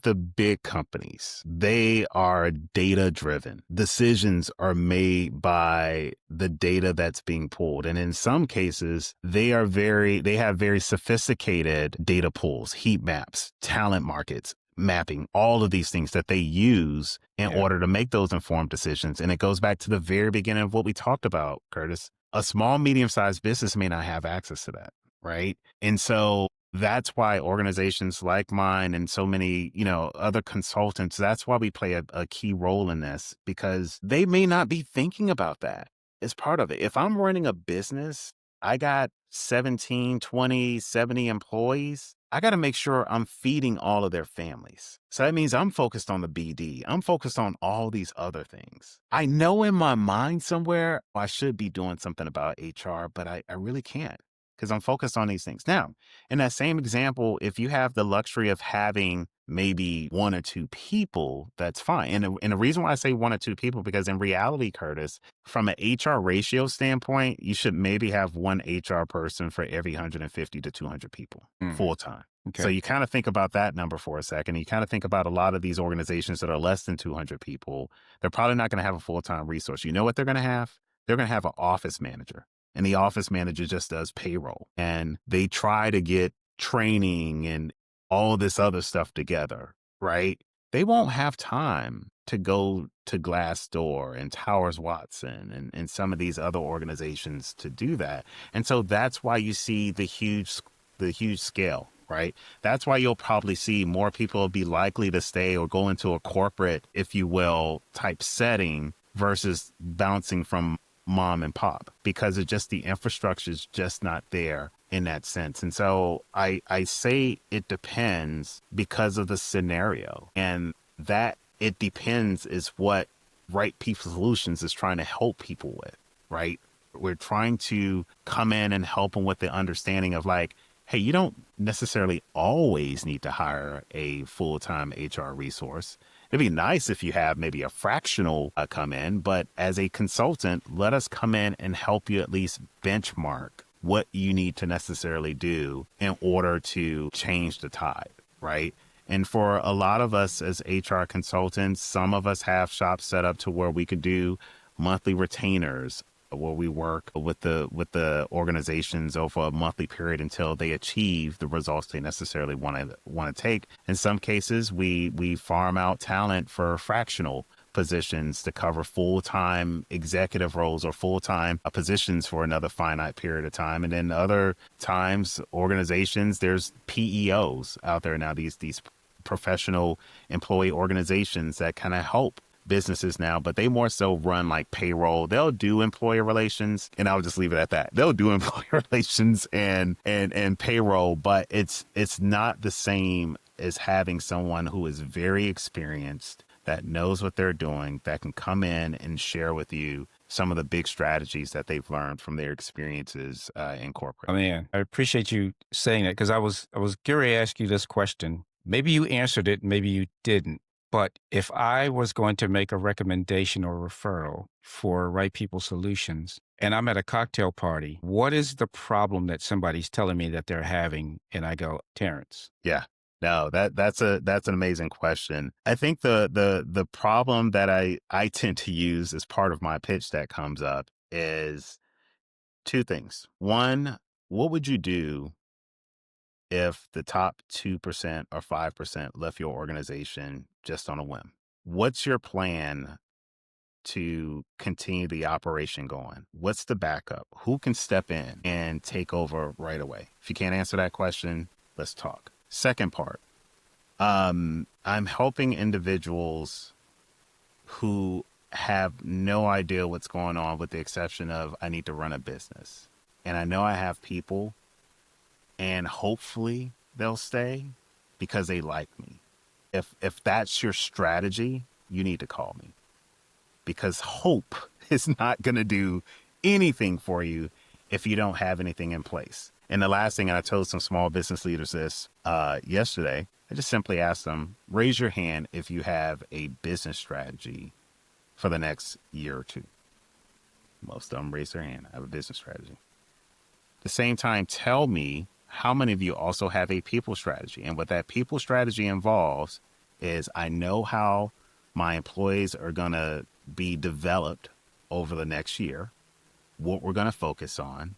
the big companies, they are data driven. Decisions are made by the data that's being pulled. And in some cases, they have very sophisticated data pools, heat maps, talent markets, mapping, all of these things that they use in order to make those informed decisions. And it goes back to the very beginning of what we talked about, Curtis. A small, medium-sized business may not have access to that, right? And so that's why organizations like mine and so many, other consultants, that's why we play a key role in this, because they may not be thinking about that as part of it. If I'm running a business, I got 17, 20, 70 employees. I got to make sure I'm feeding all of their families. So that means I'm focused on the BD. I'm focused on all these other things. I know in my mind somewhere I should be doing something about HR, but I really can't. because I'm focused on these things. Now, in that same example, if you have the luxury of having maybe one or two people, that's fine. And the reason why I say one or two people, because in reality, Curtis, from an HR ratio standpoint, you should maybe have one HR person for every 150 to 200 people Mm, full time. So okay. you kind of think about that number for a second. You kind of think about a lot of these organizations that are less than 200 people. They're probably not going to have a full-time resource. You know what they're going to have? They're going to have an office manager. And the office manager just does payroll. And they try to get training and all this other stuff together, right? They won't have time to go to Glassdoor and Towers Watson and some of these other organizations to do that. And so that's why you see the huge scale, right? That's why you'll probably see more people be likely to stay or go into a corporate, if you will, type setting versus bouncing from mom and pop, because it's just the infrastructure is just not there in that sense. And so I say it depends because of the scenario, and that it depends is what Right People Solutions is trying to help people with, right? We're trying to come in and help them with the understanding of like, hey, you don't necessarily always need to hire a full-time HR resource. It'd be nice if you have maybe a fractional come in, but as a consultant, let us come in and help you at least benchmark what you need to necessarily do in order to change the tide, right? And for a lot of us as HR consultants, some of us have shops set up to where we could do monthly retainers, where we work with the organizations over a monthly period until they achieve the results they necessarily want to take. In some cases, we farm out talent for fractional positions to cover full-time executive roles or full-time positions for another finite period of time. And then other times, organizations, there's PEOs out there now, these professional employee organizations that kind of help businesses now, but they more so run like payroll. They'll do employer relations, and I'll just leave it at that. They'll do employer relations and payroll, but it's not the same as having someone who is very experienced, that knows what they're doing, that can come in and share with you some of the big strategies that they've learned from their experiences in corporate. Oh, man, I appreciate you saying that, because I was going to ask you this question. Maybe you answered it, maybe you didn't. But if I was going to make a recommendation or referral for Right People Solutions, and I'm at a cocktail party, what is the problem that somebody's telling me that they're having? And I go, Terrence. Yeah. No, that's an amazing question. I think the problem that I tend to use as part of my pitch that comes up is two things. One, what would you do if the top 2% or 5% left your organization just on a whim? What's your plan to continue the operation going? What's the backup? Who can step in and take over right away? If you can't answer that question, let's talk. Second part, I'm helping individuals who have no idea what's going on, with the exception of I need to run a business. And I know I have people, and hopefully they'll stay because they like me. If that's your strategy, you need to call me, because hope is not going to do anything for you if you don't have anything in place. And the last thing, and I told some small business leaders this yesterday, I just simply asked them, raise your hand if you have a business strategy for the next year or two. Most of them raise their hand. I have a business strategy. At the same time, tell me how many of you also have a people strategy. And what that people strategy involves is, I know how my employees are going to be developed over the next year, what we're going to focus on,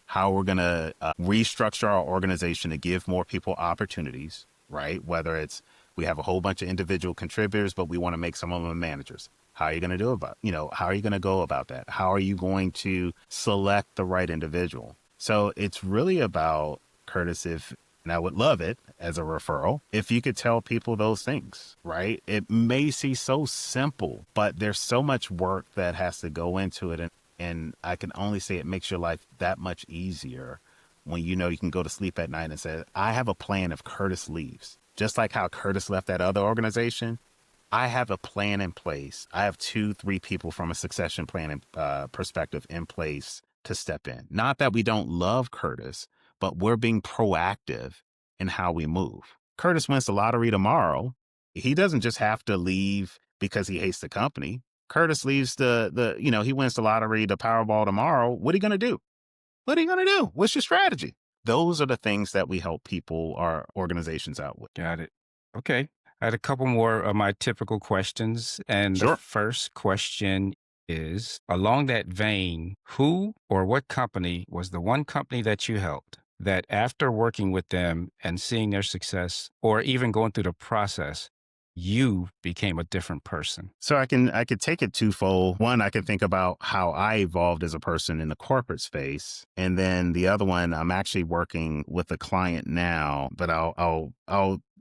how we're going to restructure our organization to give more people opportunities, right? Whether it's we have a whole bunch of individual contributors, but we want to make some of them managers. How are you going to do about, how are you going to go about that? How are you going to select the right individual? So it's really about, Curtis, and I would love it as a referral, if you could tell people those things, right? It may seem so simple, but there's so much work that has to go into it. And I can only say it makes your life that much easier when you can go to sleep at night and say, I have a plan if Curtis leaves. Just like how Curtis left that other organization, I have a plan in place. I have 2-3 people from a succession planning perspective in place to step in. Not that we don't love Curtis, but we're being proactive in how we move. Curtis wins the lottery tomorrow. He doesn't just have to leave because he hates the company. Curtis leaves he wins the lottery, the Powerball tomorrow. What are you going to do? What are you going to do? What's your strategy? Those are the things that we help people or organizations out with. Got it. Okay. I had a couple more of my typical questions. And the Sure. first question is along that vein, who or what company was the one company that you helped that after working with them and seeing their success or even going through the process, you became a different person? So I could take it twofold. One, I can think about how I evolved as a person in the corporate space, and then the other one, I'm actually working with a client now, but I'll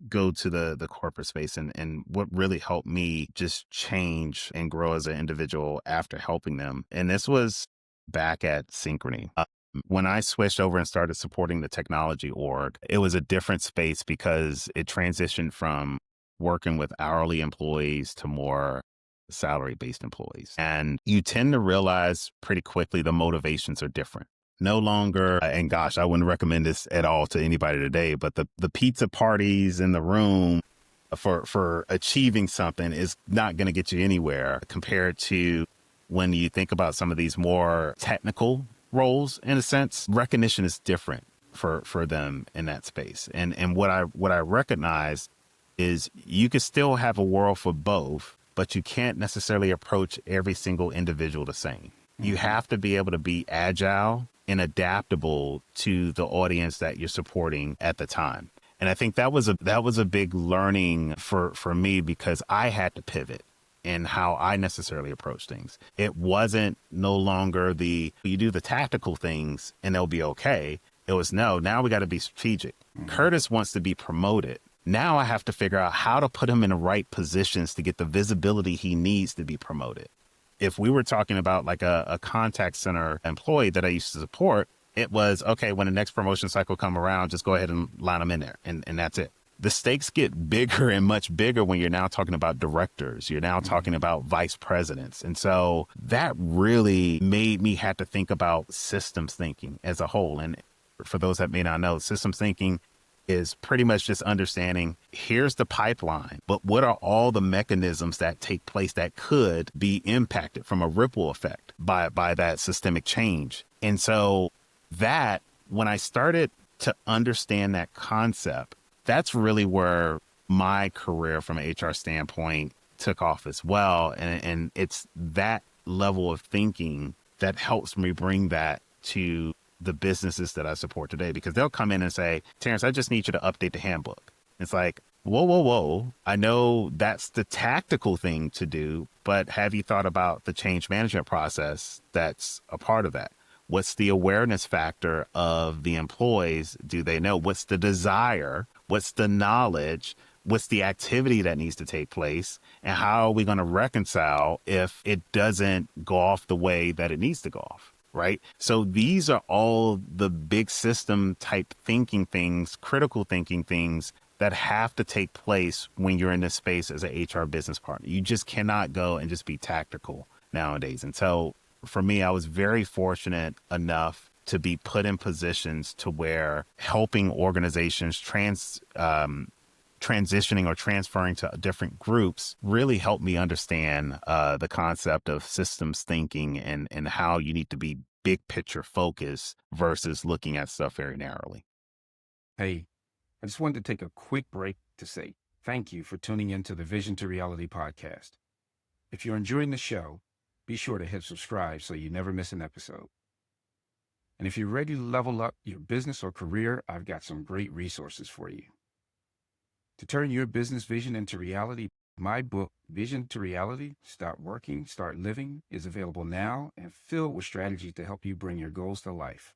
go to the corporate space and what really helped me just change and grow as an individual after helping them. And this was back at Synchrony. When I switched over and started supporting the technology org, it was a different space because it transitioned from working with hourly employees to more salary-based employees. And you tend to realize pretty quickly the motivations are different. No longer, and gosh, I wouldn't recommend this at all to anybody today, but the pizza parties in the room for achieving something is not going to get you anywhere compared to when you think about some of these more technical roles. In a sense, recognition is different for them in that space. And what I recognize is you can still have a world for both, but you can't necessarily approach every single individual the same. You have to be able to be agile and adaptable to the audience that you're supporting at the time. And I think that was a big learning for me because I had to pivot in how I necessarily approach things. It wasn't no longer you do the tactical things and they'll be okay. It was now we got to be strategic. Curtis wants to be promoted. Now I have to figure out how to put him in the right positions to get the visibility he needs to be promoted. If we were talking about like a contact center employee that I used to support, it was, okay, when the next promotion cycle come around, just go ahead and line them in there. And that's it. The stakes get bigger and much bigger when you're now talking about directors. You're now talking about vice presidents. And so that really made me have to think about systems thinking as a whole. And for those that may not know, systems thinking is pretty much just understanding here's the pipeline, but what are all the mechanisms that take place that could be impacted from a ripple effect by that systemic change. And so that when I started to understand that concept, that's really where my career from an HR standpoint took off as well. And it's that level of thinking that helps me bring that to the businesses that I support today, because they'll come in and say, Terrence, I just need you to update the handbook. It's like, whoa. I know that's the tactical thing to do, but have you thought about the change management process that's a part of that? What's the awareness factor of the employees? Do they know? What's the desire? What's the knowledge? What's the activity that needs to take place? And how are we going to reconcile if it doesn't go off the way that it needs to go off? Right. So these are all the big system type thinking things, critical thinking things that have to take place when you're in this space as an HR business partner. You just cannot go and just be tactical nowadays. And so for me, I was very fortunate enough to be put in positions to where helping organizations transitioning or transferring to different groups really helped me understand the concept of systems thinking and how you need to be big picture focused versus looking at stuff very narrowly. Hey, I just wanted to take a quick break to say thank you for tuning into the Vision to Reality podcast. If you're enjoying the show, be sure to hit subscribe so you never miss an episode. And if you're ready to level up your business or career, I've got some great resources for you. To turn your business vision into reality, my book, Vision to Reality, Start Working, Start Living, is available now and filled with strategies to help you bring your goals to life.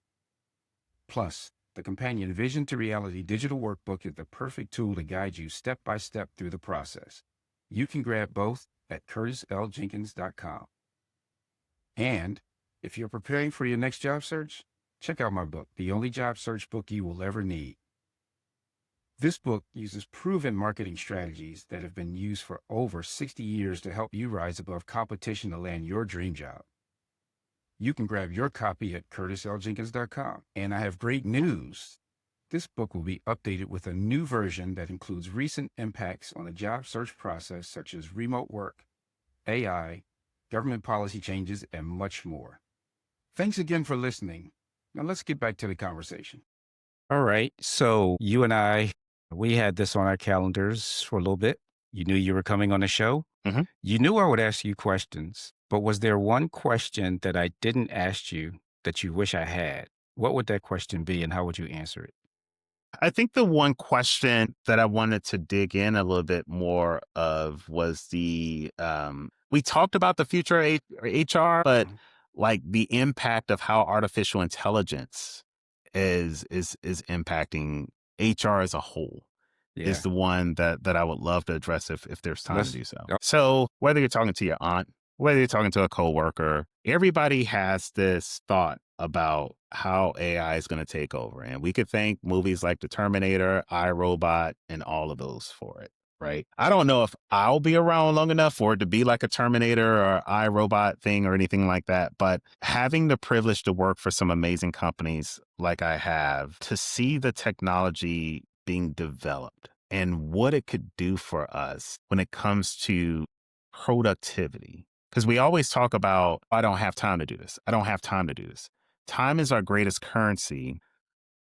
Plus, the companion Vision to Reality digital workbook is the perfect tool to guide you step by step through the process. You can grab both at curtisljenkins.com. And if you're preparing for your next job search, check out my book, The Only Job Search Book You Will Ever Need. This book uses proven marketing strategies that have been used for over 60 years to help you rise above competition to land your dream job. You can grab your copy at curtisljenkins.com. And I have great news. This book will be updated with a new version that includes recent impacts on the job search process, such as remote work, AI, government policy changes, and much more. Thanks again for listening. Now let's get back to the conversation. All right. So you and I, we had this on our calendars for a little bit. You knew you were coming on the show. Mhm. You knew I would ask you questions, but was there one question that I didn't ask you that you wish I had? What would that question be and how would you answer it? I think the one question that I wanted to dig in a little bit more of was we talked about the future of HR, but Mhm. like the impact of how artificial intelligence is impacting HR as a whole is Yeah. the one that I would love to address if there's time to Let's, do so. oh, So whether you're talking to your aunt, whether you're talking to a coworker, everybody has this thought about how AI is going to take over. And we could thank movies like The Terminator, iRobot, and all of those for it. Right. I don't know if I'll be around long enough for it to be like a Terminator or iRobot thing or anything like that. But having the privilege to work for some amazing companies like I have, to see the technology being developed and what it could do for us when it comes to productivity. Because we always talk about, I don't have time to do this. I don't have time to do this. Time is our greatest currency.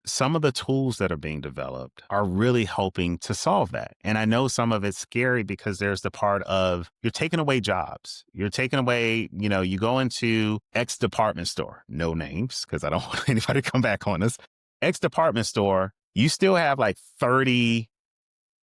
Some of the tools that are being developed are really helping to solve that. And I know some of it's scary because there's the part of you're taking away jobs. You're taking away, you go into X department store, no names, because I don't want anybody to come back on us. X department store, you still have like 30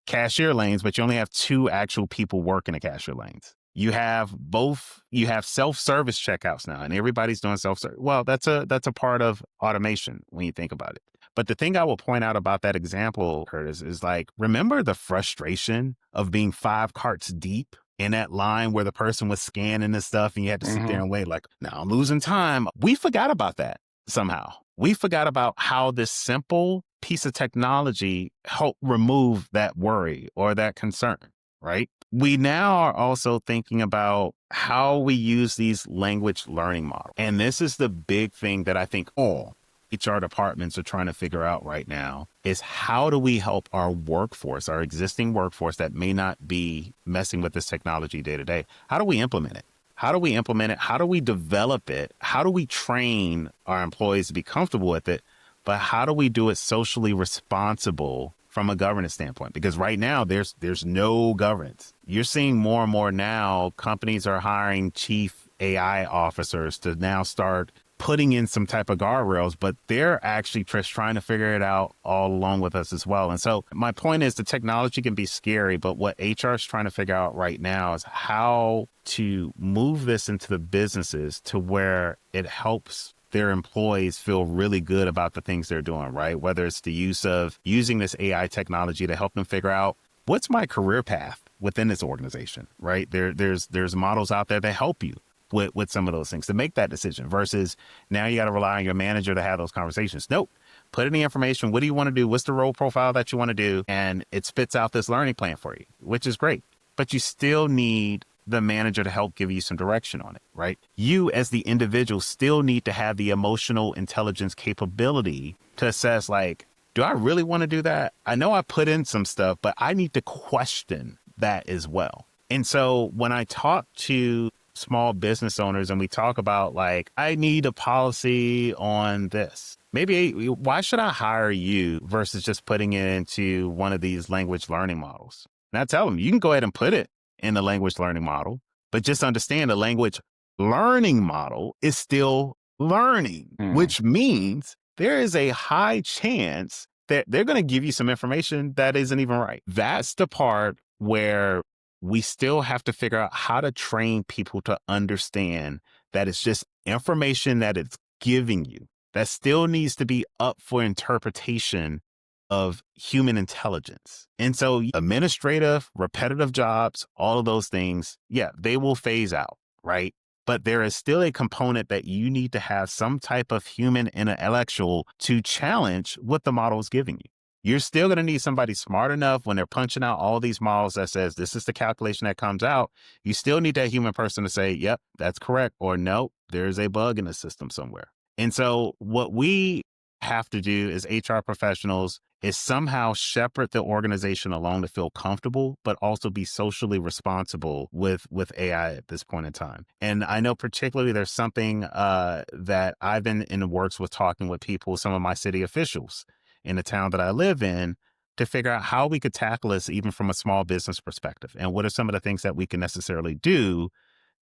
cashier lanes, but you only have 2 actual people working the cashier lanes. You have self-service checkouts now, and everybody's doing self-service. Well, that's a part of automation when you think about it. But the thing I will point out about that example, Curtis, is like, remember the frustration of being 5 carts deep in that line where the person was scanning this stuff and you had to sit there and wait, like, now I'm losing time. We forgot about that somehow. We forgot about how this simple piece of technology helped remove that worry or that concern, right? We now are also thinking about how we use these language learning models. And this is the big thing that I think all HR departments are trying to figure out right now is how do we help our workforce, our existing workforce that may not be messing with this technology day to day? How do we implement it? How do we implement it? How do we develop it? How do we train our employees to be comfortable with it? But how do we do it socially responsible from a governance standpoint? Because right now there's no governance. You're seeing more and more now companies are hiring chief AI officers to now start putting in some type of guardrails, but they're actually just trying to figure it out all along with us as well. And so my point is the technology can be scary, but what HR is trying to figure out right now is how to move this into the businesses to where it helps their employees feel really good about the things they're doing, right? Whether it's the use of using this AI technology to help them figure out what's my career path within this organization, right? There's models out there that help you with some of those things to make that decision versus now you got to rely on your manager to have those conversations. Nope. Put in the information. What do you want to do? What's the role profile that you want to do? And it spits out this learning plan for you, which is great. But you still need the manager to help give you some direction on it, right? You as the individual still need to have the emotional intelligence capability to assess like, do I really want to do that? I know I put in some stuff, but I need to question that as well. And so when I talk to small business owners and we talk about like, I need a policy on this. Maybe why should I hire you versus just putting it into one of these language learning models? And I tell them, you can go ahead and put it in the language learning model, but just understand the language learning model is still learning, which means there is a high chance that they're going to give you some information that isn't even right. That's the part where we still have to figure out how to train people to understand that it's just information that it's giving you that still needs to be up for interpretation of human intelligence. And so administrative, repetitive jobs, all of those things, yeah, they will phase out, right? But there is still a component that you need to have some type of human intellectual to challenge what the model is giving you. You're still going to need somebody smart enough when they're punching out all these models that says this is the calculation that comes out. You still need that human person to say, yep, that's correct. Or no, there's a bug in the system somewhere. And so what we have to do as HR professionals is somehow shepherd the organization along to feel comfortable, but also be socially responsible with AI at this point in time. And I know particularly there's something that I've been in the works with talking with people, some of my city officials in the town that I live in, to figure out how we could tackle this even from a small business perspective. And what are some of the things that we can necessarily do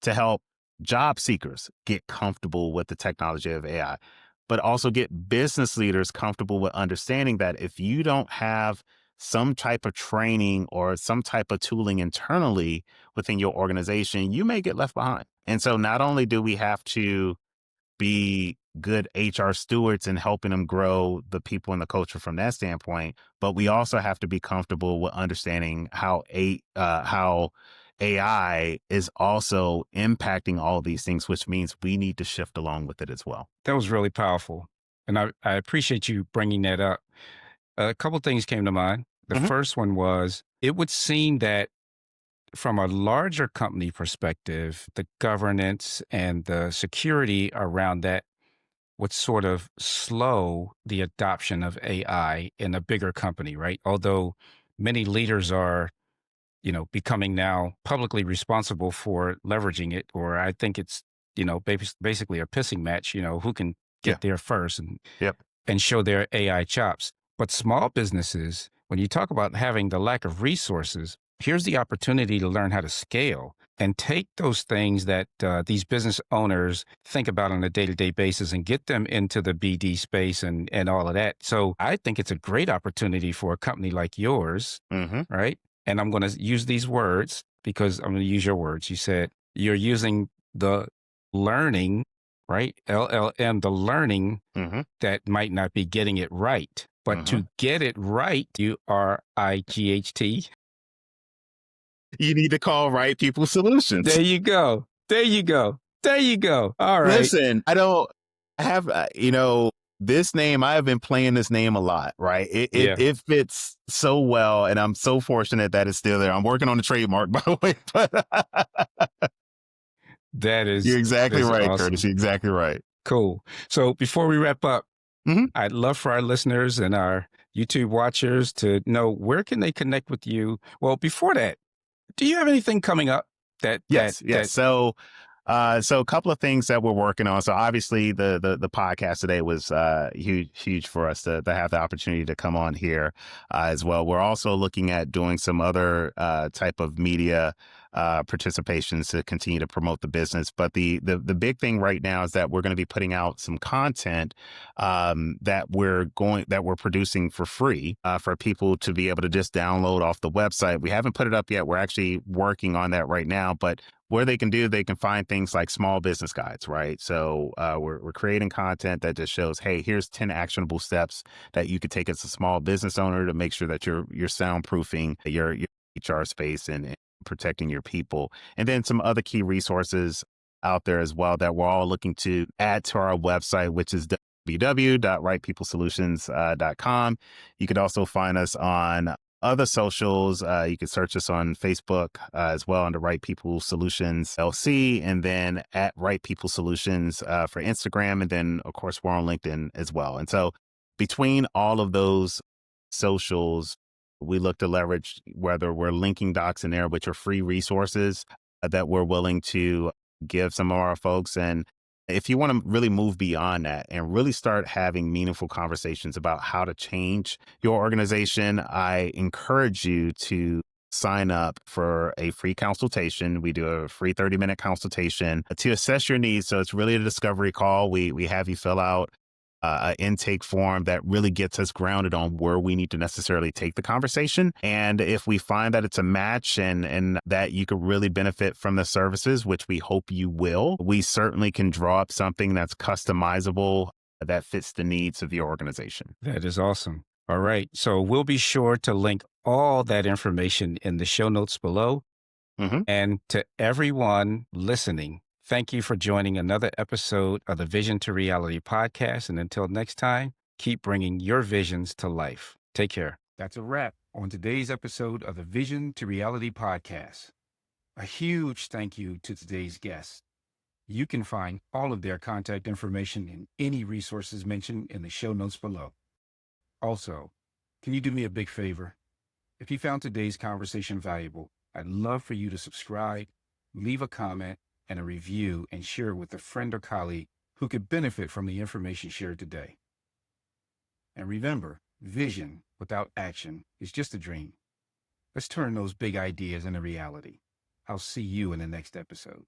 to help job seekers get comfortable with the technology of AI, but also get business leaders comfortable with understanding that if you don't have some type of training or some type of tooling internally within your organization, you may get left behind. And so not only do we have to be good HR stewards in helping them grow the people and the culture from that standpoint, but we also have to be comfortable with understanding how AI is also impacting all these things, which means we need to shift along with it as well. That was really powerful. And I appreciate you bringing that up. A couple things came to mind. The Hmm. first one was it would seem that from a larger company perspective, the governance and the security around that would sort of slow the adoption of AI in a bigger company, right? Although many leaders are, becoming now publicly responsible for leveraging it, or I think it's, basically a pissing match, who can Yeah. get there first Yep. and show their AI chops. But small businesses, when you talk about having the lack of resources, here's the opportunity to learn how to scale and take those things that these business owners think about on a day-to-day basis and get them into the BD space and all of that. So I think it's a great opportunity for a company like yours, Hmm. right? And I'm going to use these words because I'm going to use your words. You said you're using the learning, right? LLM, the learning Hmm. that might not be getting it right. But Hmm. to get it right, URIGHT. You need to call Right People There Solutions. you go. There you go. There you go. All right. Listen, I don't have, this name, I have been playing this name a lot, right? Yeah, It fits so well, and I'm so fortunate that it's still there. I'm working on the trademark, by the way, but that you're that exactly is right, Curtis. awesome. You're exactly right. Cool. So before we wrap up, Hmm. I'd love for our listeners and our YouTube watchers to know where can they connect with you. Well, before that, do you have anything coming up that that Yes, yes. that So a couple of things that we're working on. So obviously the podcast today was huge for us to have the opportunity to come on here as well. We're also looking at doing some other type of media participations to continue to promote the business. But the big thing right now is that we're going to be putting out some content that we're producing for free for people to be able to just download off the website. We haven't put it up yet. We're actually working on that right now, but where they can find things like small business guides, right? So we're creating content that just shows, hey, here's 10 actionable steps that you could take as a small business owner to make sure that you're soundproofing your HR space and protecting your people. And then some other key resources out there as well that we're all looking to add to our website, which is www.rightpeoplesolutions.com. You could also find us on other socials. You can search us on Facebook as well under Right People Solutions LC, and then at Right People Solutions for Instagram. And then, of course, we're on LinkedIn as well. And so between all of those socials, we look to leverage whether we're linking docs in there, which are free resources that we're willing to give some of our folks. And if you want to really move beyond that and really start having meaningful conversations about how to change your organization, I encourage you to sign up for a free consultation. We do a free 30-minute consultation to assess your needs. So it's really a discovery call. We have you fill out an intake form that really gets us grounded on where we need to necessarily take the conversation. And if we find that it's a match and that you could really benefit from the services, which we hope you will, we certainly can draw up something that's customizable that fits the needs of your organization. that is awesome. All right. So we'll be sure to link all that information in the show notes below. Hmm. And to everyone listening, thank you for joining another episode of the Vision to Reality podcast. And until next time, keep bringing your visions to life. Take care. That's a wrap on today's episode of the Vision to Reality podcast. A huge thank you to today's guests. You can find all of their contact information in any resources mentioned in the show notes below. Also, can you do me a big favor? If you found today's conversation valuable, I'd love for you to subscribe, leave a comment, and a review, and share it with a friend or colleague who could benefit from the information shared today. And remember, vision without action is just a dream. Let's turn those big ideas into reality. I'll see you in the next episode.